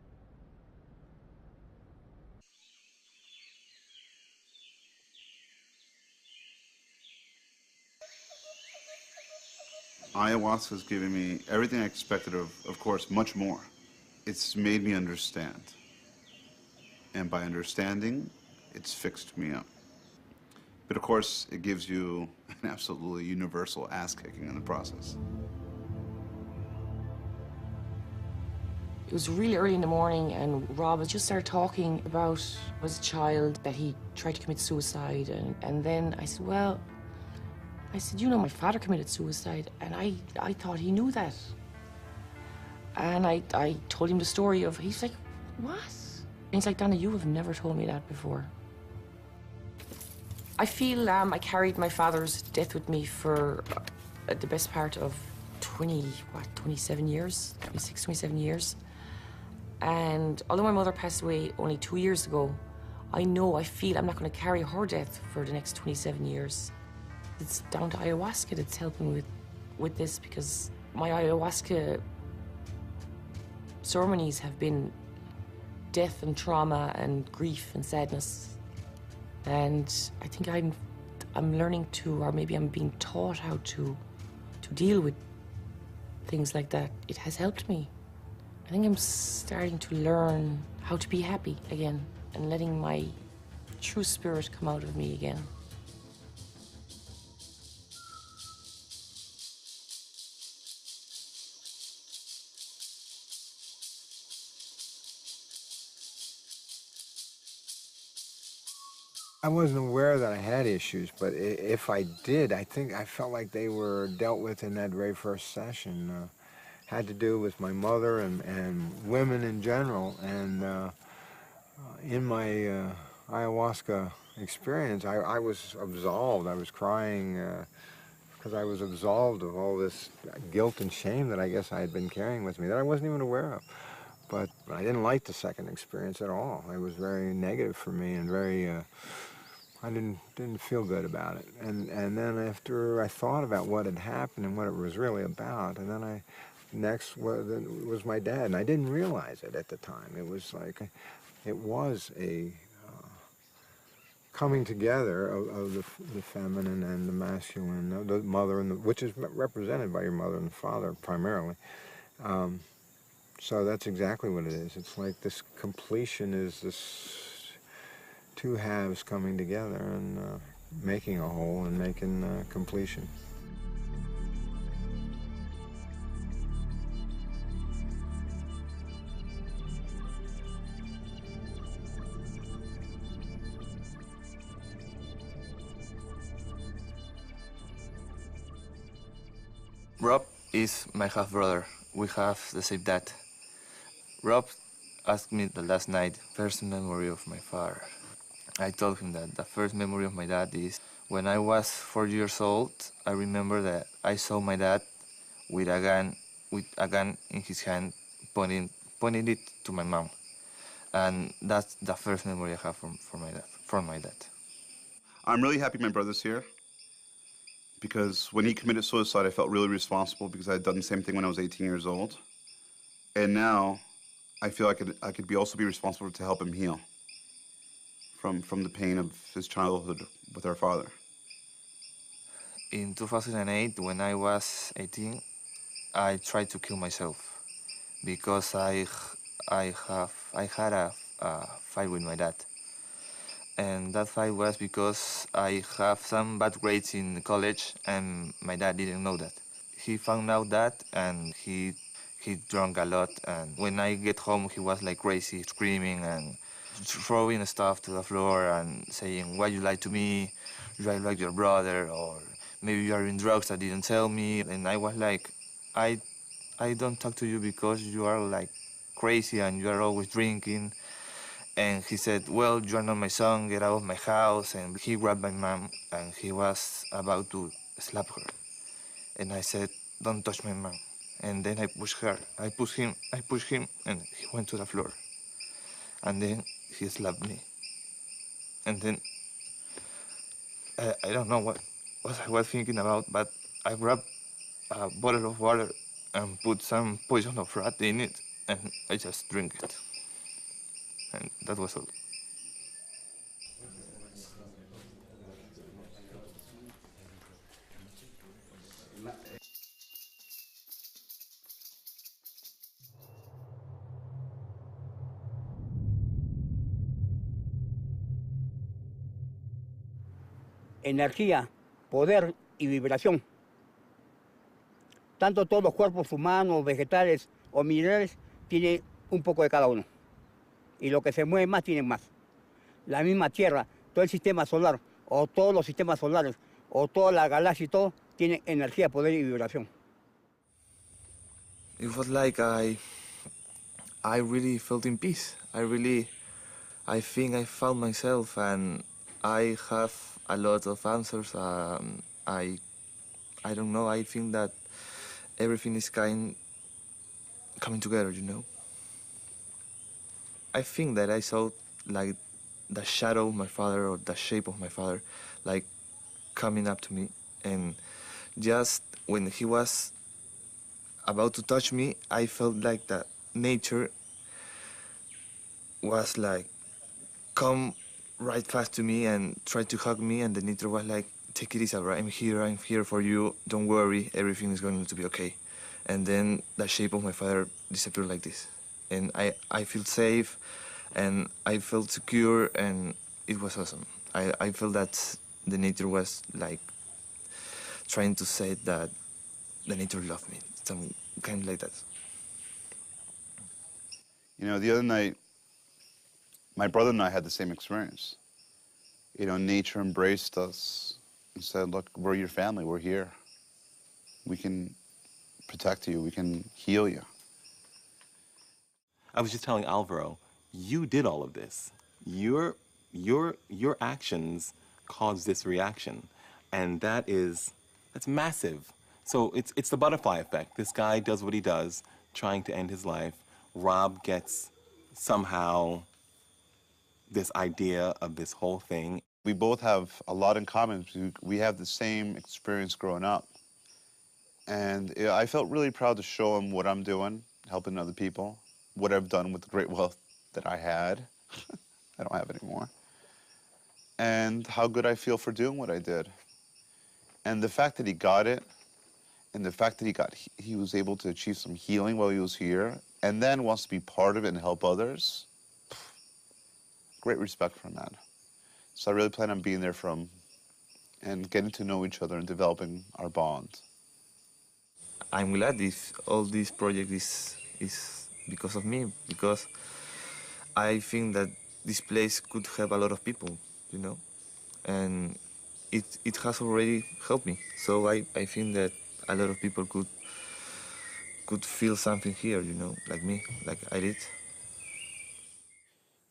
Ayahuasca has given me everything I expected of course, much more. It's made me understand. And by understanding, it's fixed me up. But of course, it gives you an absolutely universal ass-kicking in the process. It was really early in the morning, and Rob just started talking about as a child that he tried to commit suicide, and then I said, well, you know, my father committed suicide, and I thought he knew that. And I told him the story of, he's like, what? And he's like, Donna, you have never told me that before. I feel I carried my father's death with me for the best part of 27 years, 26, 27 years. And although my mother passed away only 2 years ago, I feel I'm not going to carry her death for the next 27 years. It's down to ayahuasca that's helping with this, because my ayahuasca ceremonies have been death and trauma and grief and sadness. And I think I'm learning to, or maybe I'm being taught how to deal with things like that. It has helped me. I think I'm starting to learn how to be happy again and letting my true spirit come out of me again. I wasn't aware that I had issues, but if I did, I think I felt like they were dealt with in that very first session. Had to do with my mother and women in general. And in my ayahuasca experience, I was absolved. I was crying because I was absolved of all this guilt and shame that I guess I had been carrying with me that I wasn't even aware of. But I didn't like the second experience at all. It was very negative for me and very, I didn't feel good about it. And then after I thought about what had happened and what it was really about, and then I next was my dad, and I didn't realize it at the time. It was like, it was a coming together of the feminine and the masculine, the mother and which is represented by your mother and father primarily. So that's exactly what it is. It's like this completion is this two halves coming together and making a whole and making completion. Rob is my half-brother. We have the same dad. Rob asked me the last night, first memory of my father. I told him that the first memory of my dad is when I was 4 years old. I remember that I saw my dad with a gun in his hand, pointing it to my mom. And that's the first memory I have from my dad. I'm really happy my brother's here, because when he committed suicide, I felt really responsible because I had done the same thing when I was 18 years old. And now I feel I could also be responsible to help him heal from the pain of his childhood with our father. In 2008, when I was 18, I tried to kill myself because I had a fight with my dad. And that fight was because I have some bad grades in college, and my dad didn't know that. He found out that, and he drank a lot. And when I get home, he was like crazy, screaming and throwing stuff to the floor and saying, "Why you lied to me? You lied like your brother, or maybe you are in drugs that didn't tell me." And I was like, I don't talk to you because you are like crazy and you are always drinking. And he said, "Well, you are not my son, get out of my house." And he grabbed my mom and he was about to slap her. And I said, "Don't touch my mom." And then I pushed her. I pushed him, and he went to the floor. And then he slapped me. And then I don't know what I was thinking about, but I grabbed a bottle of water and put some poison of rat in it, and I just drank it. And that was all. Energía, poder y vibración. Tanto todos los cuerpos humanos, vegetales o minerales tienen un poco de cada uno. Y lo que se mueve más tienen más. La misma Tierra, todo el sistema solar, o todos los sistemas solares, o toda la galaxia y todo, tienen energía, poder y vibración. It was like I really felt in peace. I think I found myself, and I have a lot of answers. I don't know. I think that everything is coming together. You know. I think that I saw like the shadow of my father, or the shape of my father, like coming up to me, and just when he was about to touch me, I felt like that nature was like come right fast to me and tried to hug me, and the nature was like, "Take it easy, I'm here for you, don't worry, everything is going to be okay." And then the shape of my father disappeared like this. And I feel safe, and I felt secure, and it was awesome. I felt that the nature was like trying to say that the nature loved me, some kind like that. You know, the other night, my brother and I had the same experience. You know, nature embraced us and said, "Look, we're your family, we're here. We can protect you, we can heal you." I was just telling Alvaro, you did all of this. Your actions caused this reaction, and that's massive. So it's the butterfly effect. This guy does what he does, trying to end his life. Rob gets somehow this idea of this whole thing. We both have a lot in common. We have the same experience growing up. And I felt really proud to show him what I'm doing, helping other people, what I've done with the great wealth that I had. I don't have anymore. And how good I feel for doing what I did. And the fact that he got it, and the fact that he was able to achieve some healing while he was here, and then wants to be part of it and help others, great respect from that. So I really plan on being there for him and getting to know each other and developing our bond. I'm glad if all this project is because of me, because I think that this place could help a lot of people, you know, and it has already helped me. So I think that a lot of people could feel something here, you know, like me, like I did.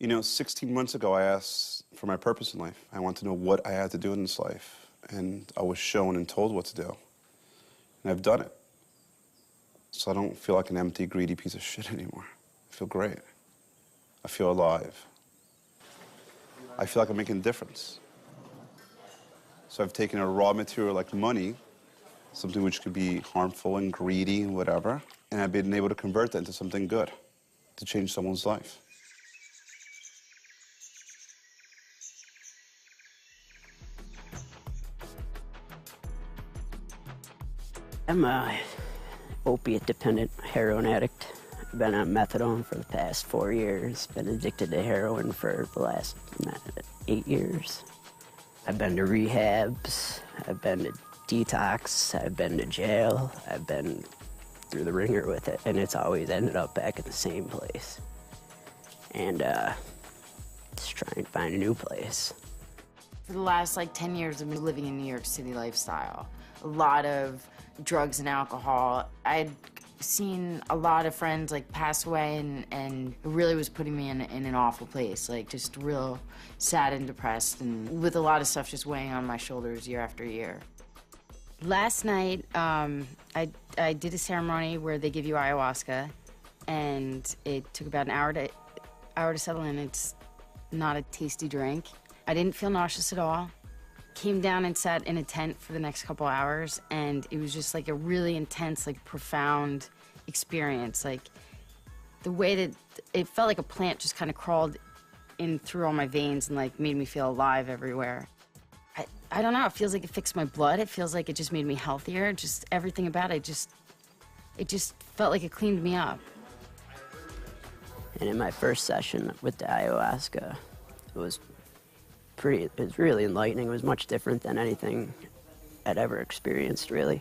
You know, 16 months ago, I asked for my purpose in life. I wanted to know what I had to do in this life. And I was shown and told what to do. And I've done it. So I don't feel like an empty, greedy piece of shit anymore. I feel great. I feel alive. I feel like I'm making a difference. So I've taken a raw material like money, something which could be harmful and greedy and whatever, and I've been able to convert that into something good, to change someone's life. I'm an opiate-dependent heroin addict. I've been on methadone for the past 4 years. Been addicted to heroin for the last 8 years. I've been to rehabs. I've been to detox. I've been to jail. I've been through the ringer with it, and it's always ended up back in the same place. And just trying to find a new place. For the last 10 years, I've been living a New York City lifestyle. A lot of drugs and alcohol. I'd seen a lot of friends pass away, and it really was putting me in an awful place, just real sad and depressed, and with a lot of stuff just weighing on my shoulders year after year. Last night, I did a ceremony where they give you ayahuasca, and it took about an hour to settle in. It's not a tasty drink. I didn't feel nauseous at all. Came down and sat in a tent for the next couple hours, and it was just a really intense, profound experience. The way that it felt like a plant just kind of crawled in through all my veins and made me feel alive everywhere. I don't know, it feels like it fixed my blood. It feels like it just made me healthier. Just everything about it just felt like it cleaned me up. And in my first session with the ayahuasca, it was really enlightening. It was much different than anything I'd ever experienced, really.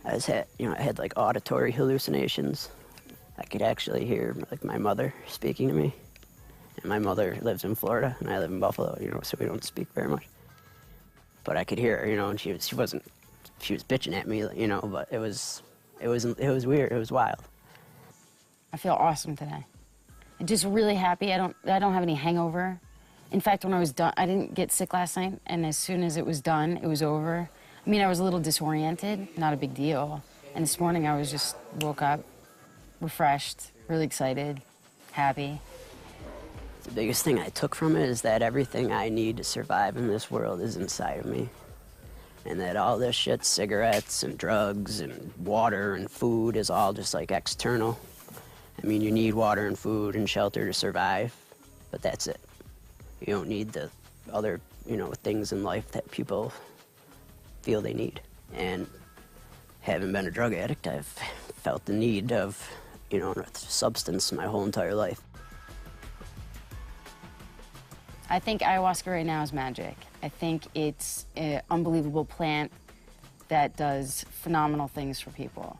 I had auditory hallucinations. I could actually hear my mother speaking to me. And my mother lives in Florida, and I live in Buffalo, so we don't speak very much. But I could hear her, and she was bitching at me, but it was weird. It was wild. I feel awesome today. I'm just really happy. I don't have any hangover. In fact, when I was done, I didn't get sick last night, and as soon as it was done, it was over. I mean, I was a little disoriented, not a big deal. And this morning, I was just woke up, refreshed, really excited, happy. The biggest thing I took from it is that everything I need to survive in this world is inside of me. And that all this shit, cigarettes and drugs and water and food, is all just external. I mean, you need water and food and shelter to survive, but that's it. You don't need the other, things in life that people feel they need. And having been a drug addict, I've felt the need of, substance my whole entire life. I think ayahuasca right now is magic. I think it's an unbelievable plant that does phenomenal things for people.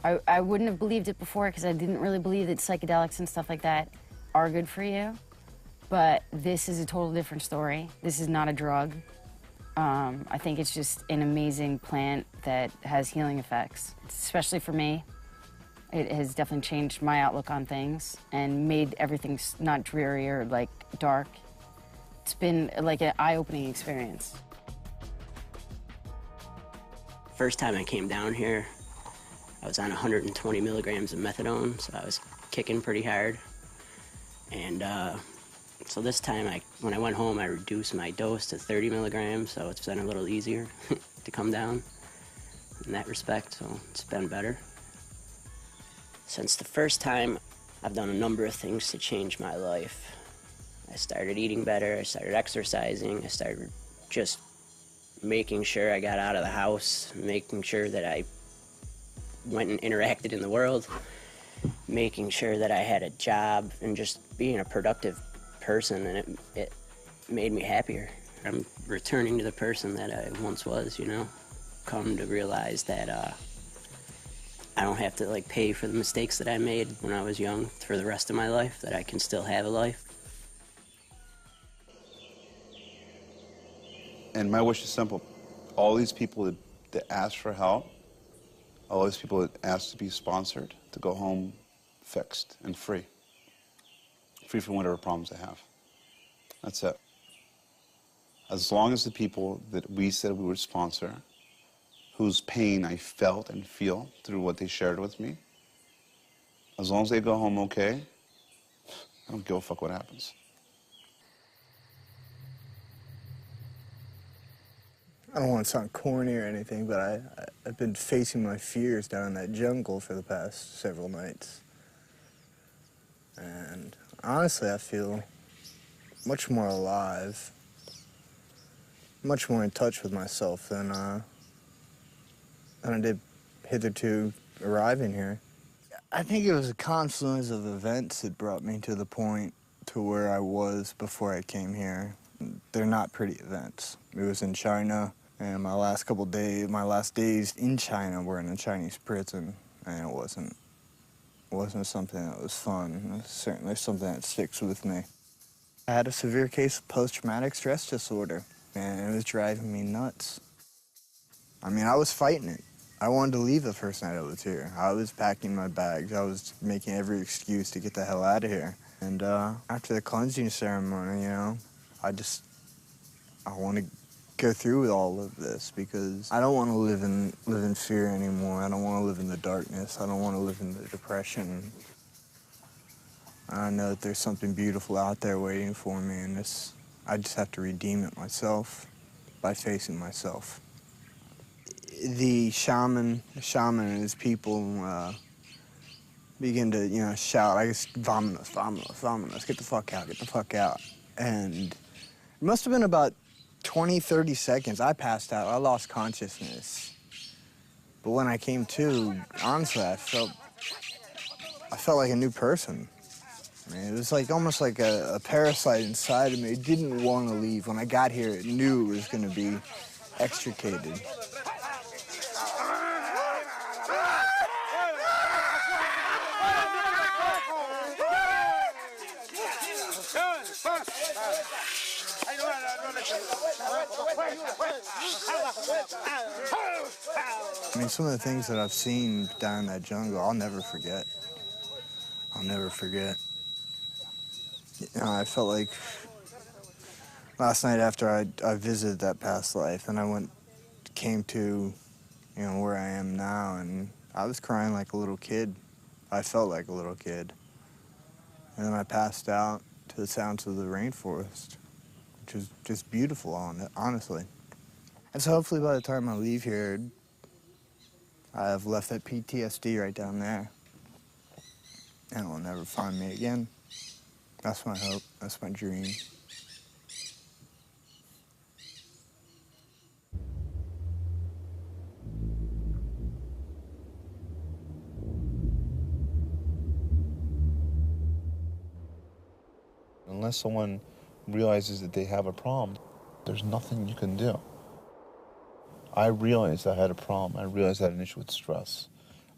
I wouldn't have believed it before because I didn't really believe that psychedelics and stuff like that are good for you. But this is a total different story. This is not a drug. I think it's just an amazing plant that has healing effects, especially for me. It has definitely changed my outlook on things and made everything not dreary or dark. It's been an eye-opening experience. First time I came down here, I was on 120 milligrams of methadone, so I was kicking pretty hard. And so this time, when I went home, I reduced my dose to 30 milligrams, so it's been a little easier to come down. in that respect, so it's been better. Since the first time, I've done a number of things to change my life. I started eating better, I started exercising, I started just making sure I got out of the house, making sure that I went and interacted in the world, making sure that I had a job, and just being a productive person, and it made me happier. I'm returning to the person that I once was, you know? Come to realize that I don't have to like pay for the mistakes that I made when I was young for the rest of my life, that I can still have a life. And my wish is simple. All these people that ask for help, all these people that ask to be sponsored, to go home fixed and free. Free from whatever problems they have. That's it. As long as the people that we said we would sponsor, whose pain I felt and feel through what they shared with me, as long as they go home okay, I don't give a fuck what happens. I don't want to sound corny or anything, but I've been facing my fears down in that jungle for the past several nights. And honestly, I feel much more alive, much more in touch with myself than I did hitherto arriving here. I think it was a confluence of events that brought me to the point to where I was before I came here. They're not pretty events. It was in China, and my last days in China were in a Chinese prison, and it wasn't something that was fun. It was certainly something that sticks with me. I had a severe case of post-traumatic stress disorder, and it was driving me nuts. I mean, I was fighting it. I wanted to leave the first night I was here. I was packing my bags. I was making every excuse to get the hell out of here. And after the cleansing ceremony, you know, I want to go through with all of this because I don't want to live in fear anymore. I don't want to live in the darkness. I don't want to live in the depression. I know that there's something beautiful out there waiting for me, and I just have to redeem it myself by facing myself. The shaman and his people begin to, you know, shout, I guess, "Vámonos, vámonos, vámonos, get the fuck out, get the fuck out." And it must have been about 20, 30 seconds. I passed out, I lost consciousness. But when I came to, honestly, I felt like a new person. I mean, it was like almost like a parasite inside of me. It didn't want to leave. When I got here, it knew it was going to be extricated. I mean, some of the things that I've seen down in that jungle, I'll never forget. I'll never forget. You know, I felt like last night after I visited that past life, and I came to, you know, where I am now, and I was crying like a little kid. I felt like a little kid. And then I passed out to the sounds of the rainforest, which is just beautiful, honestly. And so hopefully by the time I leave here, I have left that PTSD right down there, and it will never find me again. That's my hope, that's my dream. Unless someone realizes that they have a problem, there's nothing you can do. I realized I had a problem. I realized I had an issue with stress.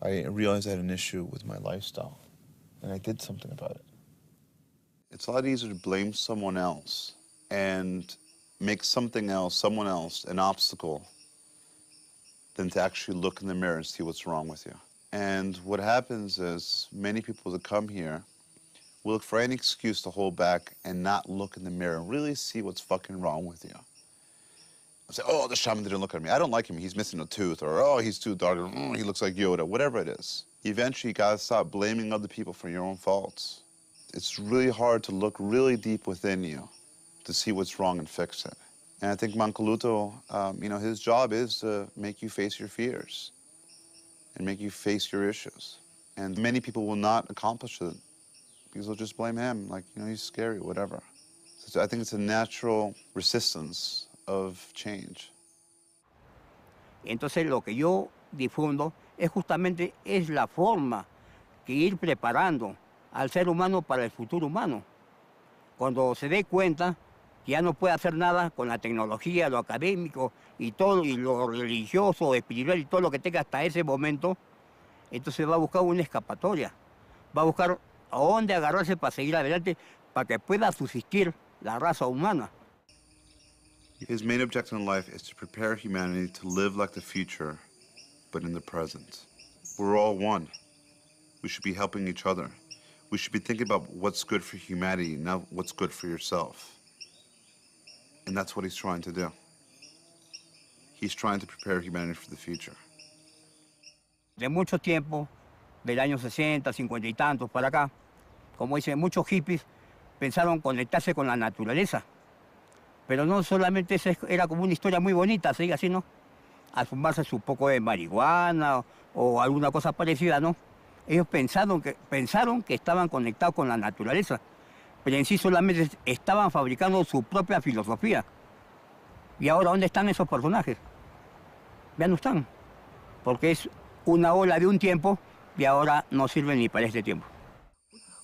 I realized I had an issue with my lifestyle, and I did something about it. It's a lot easier to blame someone else and make something else, someone else, an obstacle than to actually look in the mirror and see what's wrong with you. And what happens is many people that come here will look for any excuse to hold back and not look in the mirror and really see what's fucking wrong with you. I say, oh, the shaman didn't look at me. I don't like him. He's missing a tooth. Or, oh, he's too dark. Or, he looks like Yoda. Whatever it is. Eventually, you got to stop blaming other people for your own faults. It's really hard to look really deep within you to see what's wrong and fix it. And I think Mancoluto, you know, his job is to make you face your fears. and make you face your issues. And many people will not accomplish it because they'll just blame him, like, you know, he's scary, whatever. So I think it's a natural resistance of change. Entonces lo que yo difundo es justamente es la forma que ir preparando al ser humano para el futuro humano. Cuando se dé cuenta que ya no puede hacer nada con la tecnología, lo académico y todo, y lo religioso, espiritual y todo lo que tenga hasta ese momento, entonces va a buscar una escapatoria, va a buscar a dónde agarrarse para seguir adelante, para que pueda subsistir la raza humana. His main objective in life is to prepare humanity to live like the future, but in the present. We're all one. We should be helping each other. We should be thinking about what's good for humanity, not what's good for yourself. And that's what he's trying to do. He's trying to prepare humanity for the future. De mucho tiempo, del año 60, 50 y tantos para acá, como dicen, muchos hippies pensaron conectarse con la naturaleza. Pero no solamente eso era como una historia muy bonita, ¿sí? Así, ¿no? Al fumarse su poco de marihuana o alguna cosa parecida, ¿no? Ellos pensaron que estaban conectados con la naturaleza, pero en sí solamente estaban fabricando su propia filosofía. ¿Y ahora dónde están esos personajes? Ya no están, porque es una ola de un tiempo y ahora no sirven ni para este tiempo.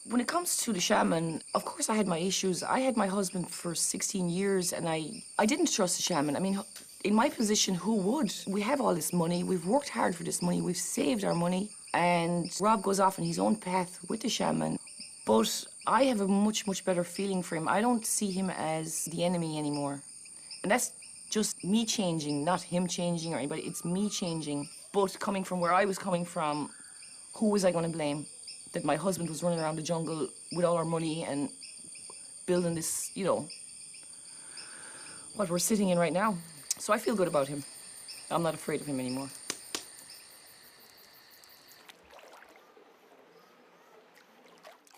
When it comes to the shaman, of course I had my issues. I had my husband for 16 years and I didn't trust the shaman. I mean, in my position, who would? We have all this money, we've worked hard for this money, we've saved our money, and Rob goes off on his own path with the shaman. But I have a much, much better feeling for him. I don't see him as the enemy anymore. And that's just me changing, not him changing or anybody, it's me changing. But coming from where I was coming from, who was I going to blame? That my husband was running around the jungle with all our money and building this, you know, what we're sitting in right now. So I feel good about him. I'm not afraid of him anymore.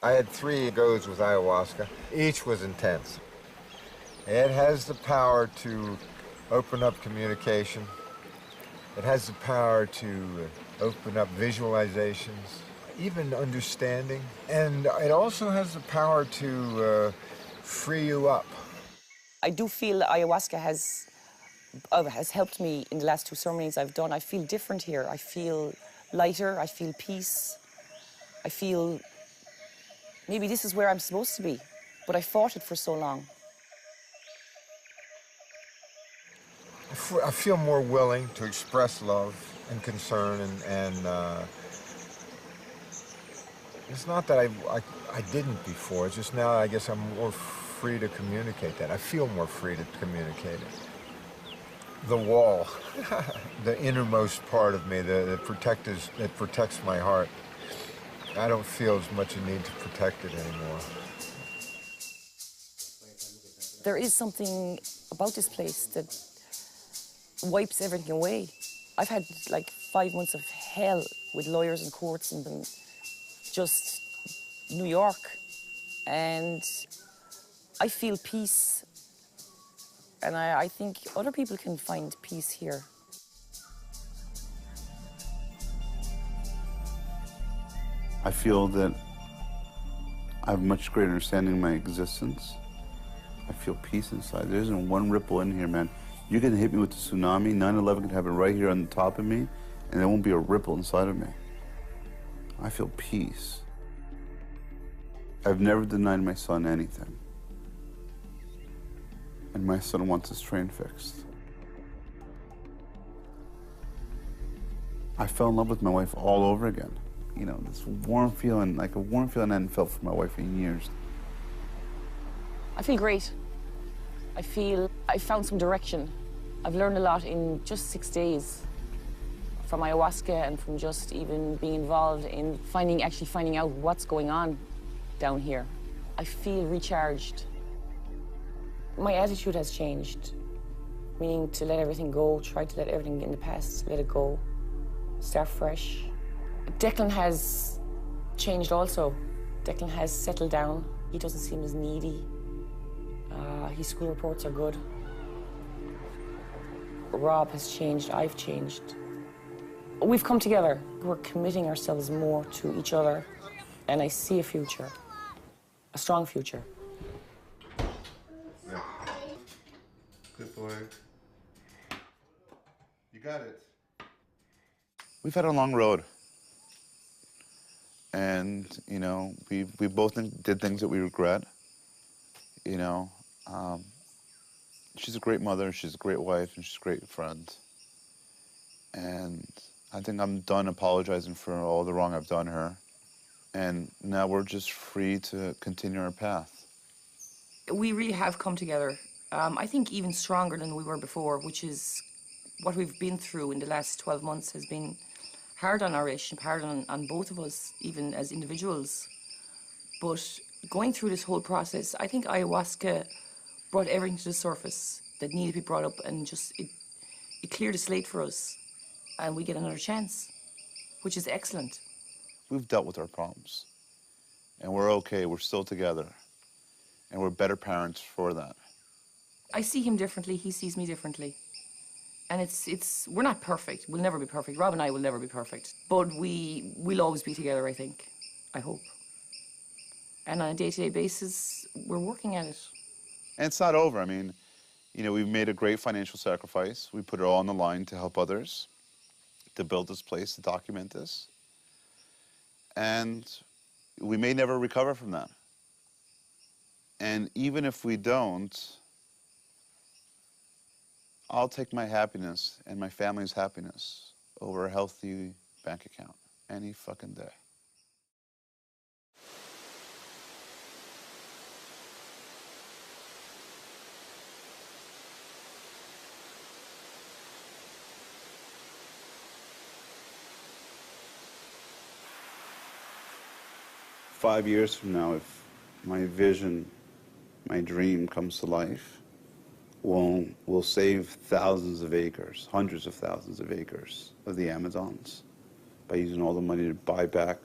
I had 3 goes with ayahuasca. Each was intense. It has the power to open up communication. It has the power to open up visualizations, even understanding. And it also has the power to free you up. I do feel that ayahuasca has helped me in the last 2 ceremonies I've done. I feel different here. I feel lighter, I feel peace. I feel maybe this is where I'm supposed to be, but I fought it for so long. I feel more willing to express love and concern and it's not that I didn't before, it's just now I guess I'm more free to communicate that. I feel more free to communicate it. The wall, the innermost part of me, that protects my heart. I don't feel as much a need to protect it anymore. There is something about this place that wipes everything away. I've had like 5 months of hell with lawyers and courts and just New York, and I feel peace, and I think other people can find peace here. I feel that I have much greater understanding of my existence. I feel peace inside. There isn't one ripple in here, man. You can hit me with the tsunami, 9/11 could happen right here on the top of me, and there won't be a ripple inside of me. I feel peace. I've never denied my son anything. And my son wants his train fixed. I fell in love with my wife all over again. You know, this warm feeling, like a warm feeling I hadn't felt for my wife in years. I feel great. I feel I found some direction. I've learned a lot in just 6 days from ayahuasca and from just even being involved in actually finding out what's going on down here. I feel recharged. My attitude has changed, meaning to let everything go, try to let everything in the past, let it go, start fresh. Declan has changed also. Declan has settled down. He doesn't seem as needy. His school reports are good. Rob has changed, I've changed. We've come together. We're committing ourselves more to each other, and I see a future, a strong future. Yeah. Good boy. You got it. We've had a long road. And, you know, we both did things that we regret. You know, she's a great mother, she's a great wife, and she's a great friend. And I think I'm done apologizing for all the wrong I've done her. And now we're just free to continue our path. We really have come together, I think even stronger than we were before, which is what we've been through in the last 12 months has been hard on our relationship, hard on both of us, even as individuals. But going through this whole process, I think ayahuasca brought everything to the surface that needed to be brought up, and just it cleared the slate for us, and we get another chance, which is excellent. We've dealt with our problems, and we're okay, we're still together, and we're better parents for that. I see him differently, he sees me differently. And we're not perfect, we'll never be perfect. Rob and I will never be perfect, but we'll always be together, I think, I hope. And on a day-to-day basis, we're working at it. And it's not over. I mean, you know, we've made a great financial sacrifice. We put it all on the line to help others, to build this place, to document this. And we may never recover from that. And even if we don't, I'll take my happiness and my family's happiness over a healthy bank account any fucking day. "5 years from now, if my vision, my dream comes to life, we'll save thousands of acres, hundreds of thousands of acres of the Amazons by using all the money to buy back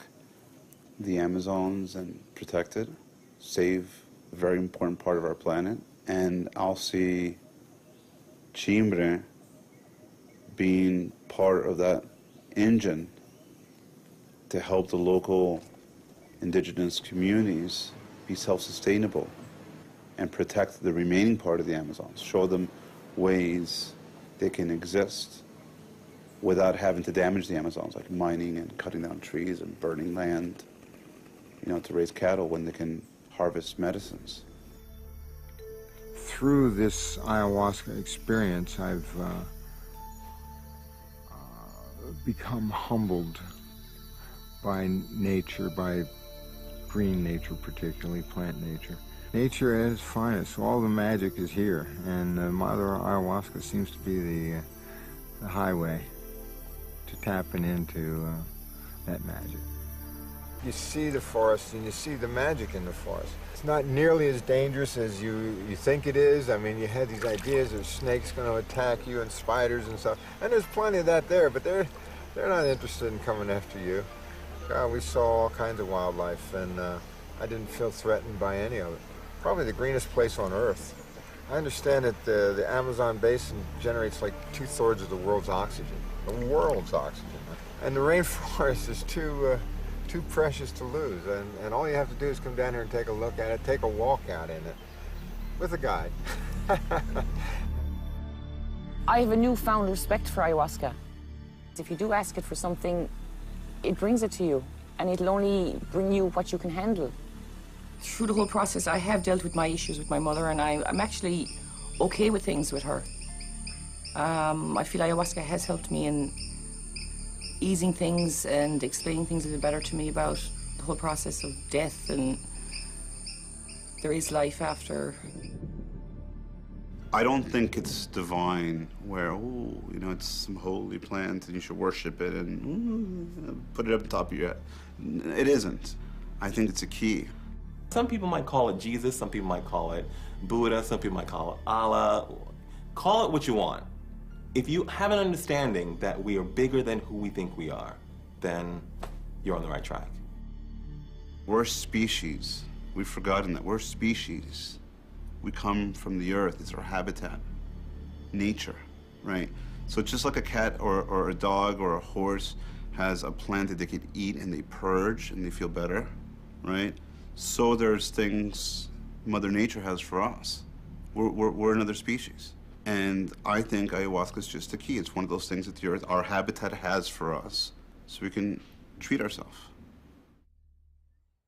the Amazons and protect it, save a very important part of our planet. And I'll see Chimbre being part of that engine to help the local indigenous communities be self-sustainable and protect the remaining part of the Amazons, show them ways they can exist without having to damage the Amazons, like mining and cutting down trees and burning land, you know, to raise cattle when they can harvest medicines." Through this ayahuasca experience, I've become humbled by nature, by green nature particularly, plant nature. Nature at its finest, all the magic is here, and Mother Ayahuasca seems to be the highway to tapping into that magic. You see the forest and you see the magic in the forest. It's not nearly as dangerous as you think it is. I mean, you had these ideas of snakes going to attack you and spiders and stuff, and there's plenty of that there, but they're not interested in coming after you. God, we saw all kinds of wildlife, and I didn't feel threatened by any of it. Probably the greenest place on Earth. I understand that the Amazon basin generates like 2/3 of the world's oxygen. The world's oxygen. And the rainforest is too precious to lose. And all you have to do is come down here and take a look at it, take a walk out in it, with a guide. I have a newfound respect for ayahuasca. If you do ask it for something, it brings it to you, and it'll only bring you what you can handle. Through the whole process, I have dealt with my issues with my mother, and I'm actually okay with things with her. I feel ayahuasca has helped me in easing things and explaining things a little better to me about the whole process of death, and there is life after. I don't think it's divine where, oh, you know, it's some holy plant and you should worship it and put it up top of your head. It isn't. I think it's a key. Some people might call it Jesus, some people might call it Buddha, some people might call it Allah. Call it what you want. If you have an understanding that we are bigger than who we think we are, then you're on the right track. We're a species. We've forgotten that we're a species. We come from the earth. It's our habitat, nature, right? So just like a cat or a dog or a horse has a plant that they could eat and they purge and they feel better, right? So there's things Mother Nature has for us. We're another species. And I think ayahuasca is just the key. It's one of those things that the earth, our habitat has for us, so we can treat ourselves.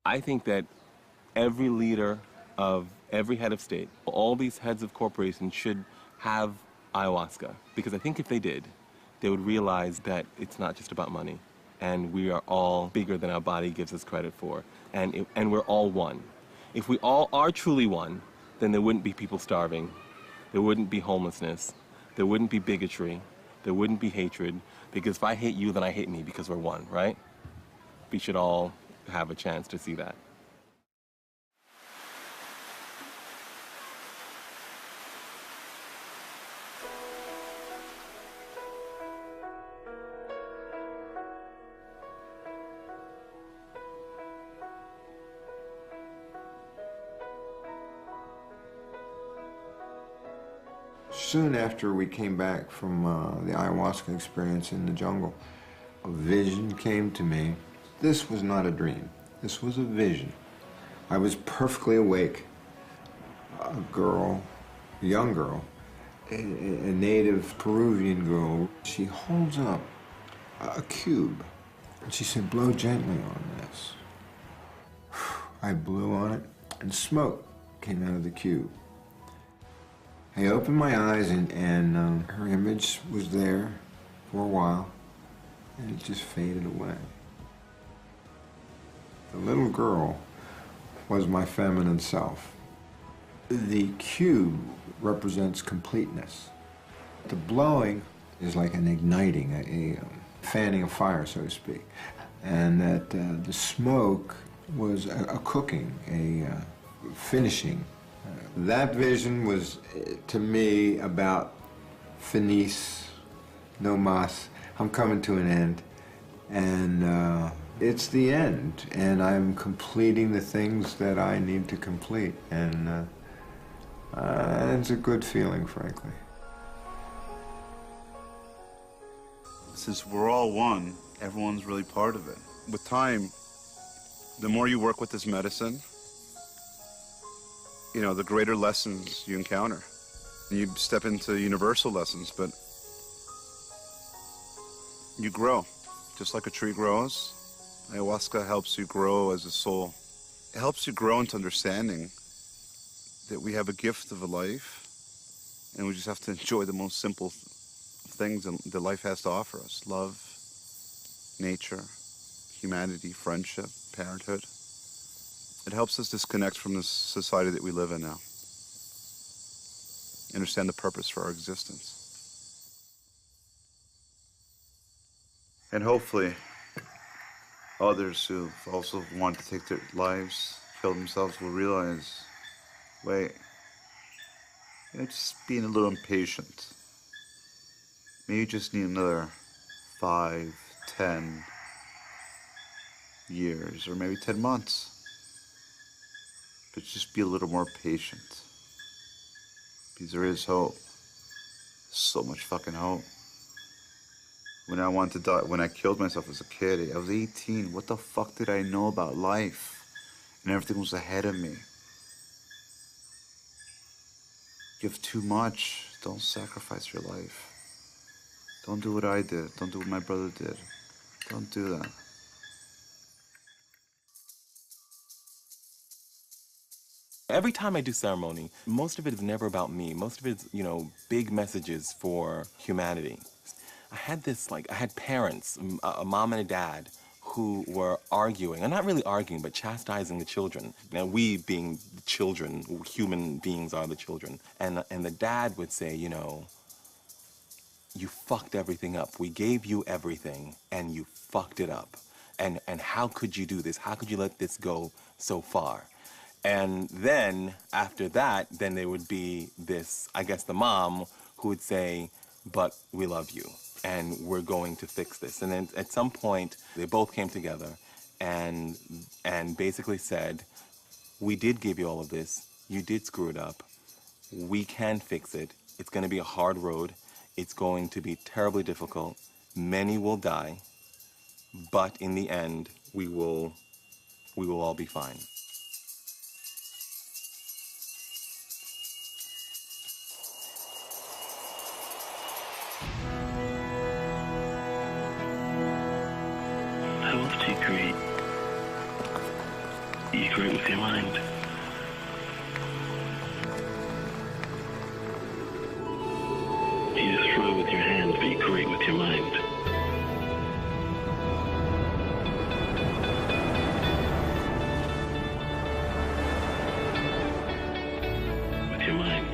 I think that every leader of every head of state, all these heads of corporations should have ayahuasca. Because I think if they did, they would realize that it's not just about money. And we are all bigger than our body gives us credit for. And we're all one. If we all are truly one, then there wouldn't be people starving. There wouldn't be homelessness. There wouldn't be bigotry. There wouldn't be hatred. Because if I hate you, then I hate me because we're one, right? We should all have a chance to see that. Soon after we came back from the ayahuasca experience in the jungle, a vision came to me. This was not a dream. This was a vision. I was perfectly awake. A girl, a young girl, a native Peruvian girl, she holds up a cube. And she said, blow gently on this. I blew on it, and smoke came out of the cube. I opened my eyes, and her image was there for a while, and it just faded away. The little girl was my feminine self. The cube represents completeness. The blowing is like an igniting, a fanning of fire, so to speak. And that the smoke was a cooking, a finishing. That vision was, to me, about finis, no mas. I'm coming to an end, and it's the end, and I'm completing the things that I need to complete, and it's a good feeling, frankly. Since we're all one, everyone's really part of it. With time, the more you work with this medicine, you know, the greater lessons you encounter. You step into universal lessons, but you grow. Just like a tree grows, ayahuasca helps you grow as a soul. It helps you grow into understanding that we have a gift of a life, and we just have to enjoy the most simple things that life has to offer us. Love, nature, humanity, friendship, parenthood. It helps us disconnect from this society that we live in now. Understand the purpose for our existence. And hopefully, others who also want to take their lives, kill themselves, will realize, wait, you're just being a little impatient. Maybe you just need another 5, 10 years, or maybe 10 months. But just be a little more patient. Because there is hope. So much fucking hope. When I wanted to die, when I killed myself as a kid, I was 18. What the fuck did I know about life? And everything was ahead of me. You have too much. Don't sacrifice your life. Don't do what I did. Don't do what my brother did. Don't do that. Every time I do ceremony, most of it is never about me. Most of it is, you know, big messages for humanity. I had parents, a mom and a dad, who were arguing, and not really arguing, but chastising the children. Now, we being the children, human beings are the children. And the dad would say, you know, you fucked everything up. We gave you everything, and you fucked it up. And how could you do this? How could you let this go so far? And then, after that, then there would be this, I guess the mom, who would say, but we love you, and we're going to fix this. And then at some point, they both came together and basically said, we did give you all of this. You did screw it up. We can fix it. It's going to be a hard road. It's going to be terribly difficult. Many will die, but in the end, we will all be fine. I love to create. You create with your mind. You destroy with your hands, but you create with your mind. With your mind.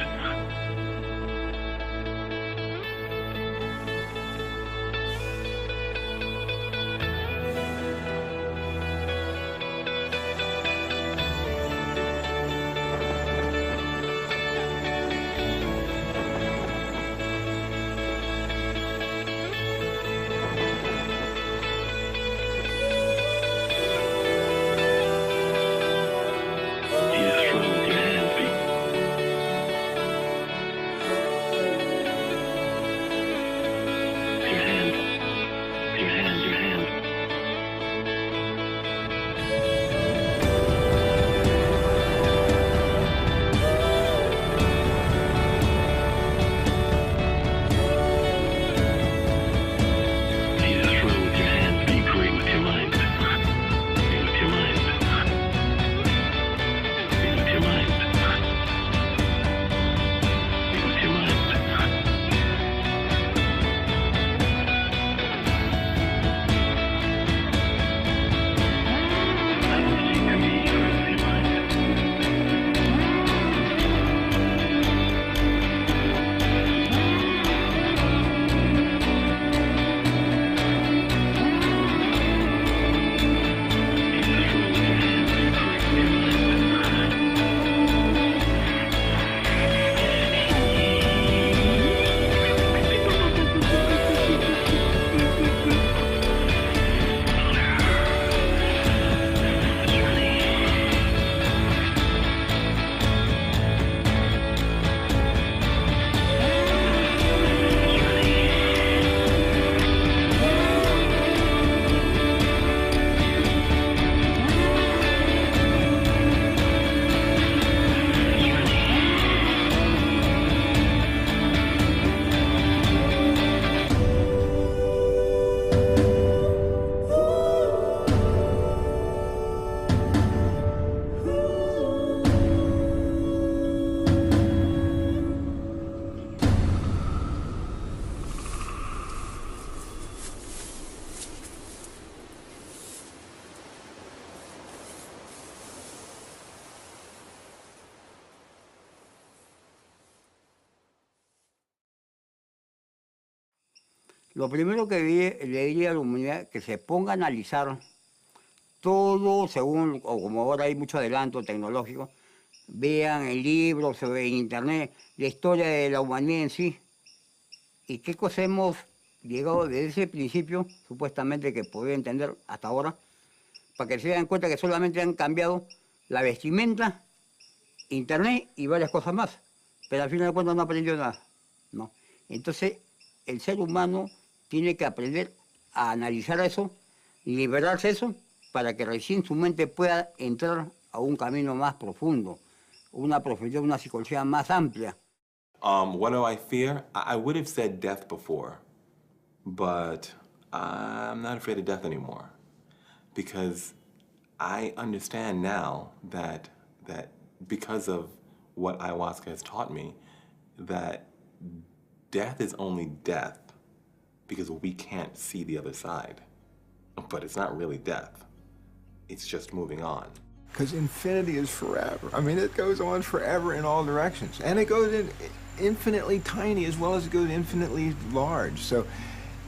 Lo primero que le diría a la humanidad que se ponga a analizar todo según, o como ahora hay mucho adelanto tecnológico, vean en libros o en internet la historia de la humanidad en sí y qué cosas hemos llegado desde ese principio, supuestamente que podía entender hasta ahora, para que se den cuenta que solamente han cambiado la vestimenta, internet y varias cosas más, pero al final de cuentas no aprendió nada, ¿no? Entonces, el ser humano tiene que aprender a analizar eso, liberarse eso, para que recién su mente pueda entrar a un camino más profundo, una profesión, una psicología más amplia. What do I fear? I would have said death before, but I'm not afraid of death anymore, because I understand now that because of what ayahuasca has taught me, that death is only death because we can't see the other side. But it's not really death. It's just moving on. Because infinity is forever. I mean, it goes on forever in all directions. And it goes in infinitely tiny as well as it goes infinitely large. So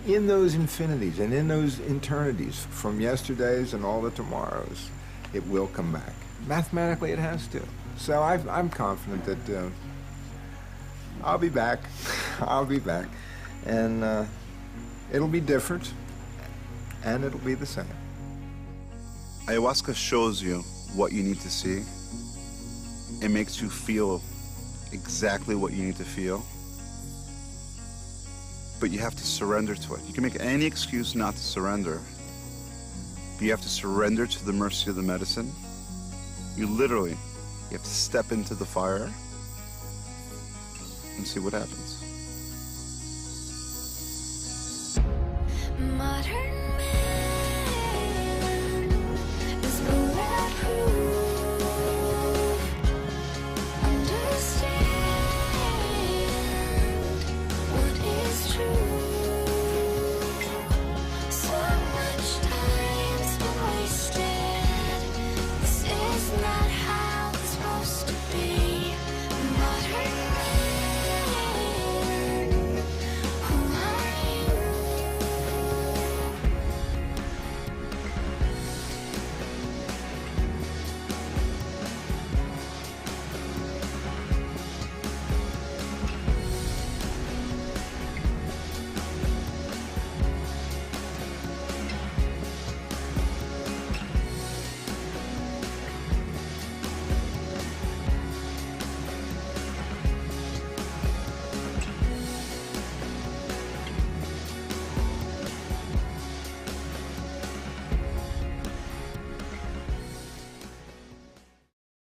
in those infinities and in those eternities, from yesterdays and all the tomorrows, it will come back. Mathematically, it has to. So I'm confident that I'll be back. I'll be back. And it'll be different, and it'll be the same. Ayahuasca shows you what you need to see. It makes you feel exactly what you need to feel. but you have to surrender to it. You can make any excuse not to surrender, but you have to surrender to the mercy of the medicine. You have to step into the fire and see what happens. Modern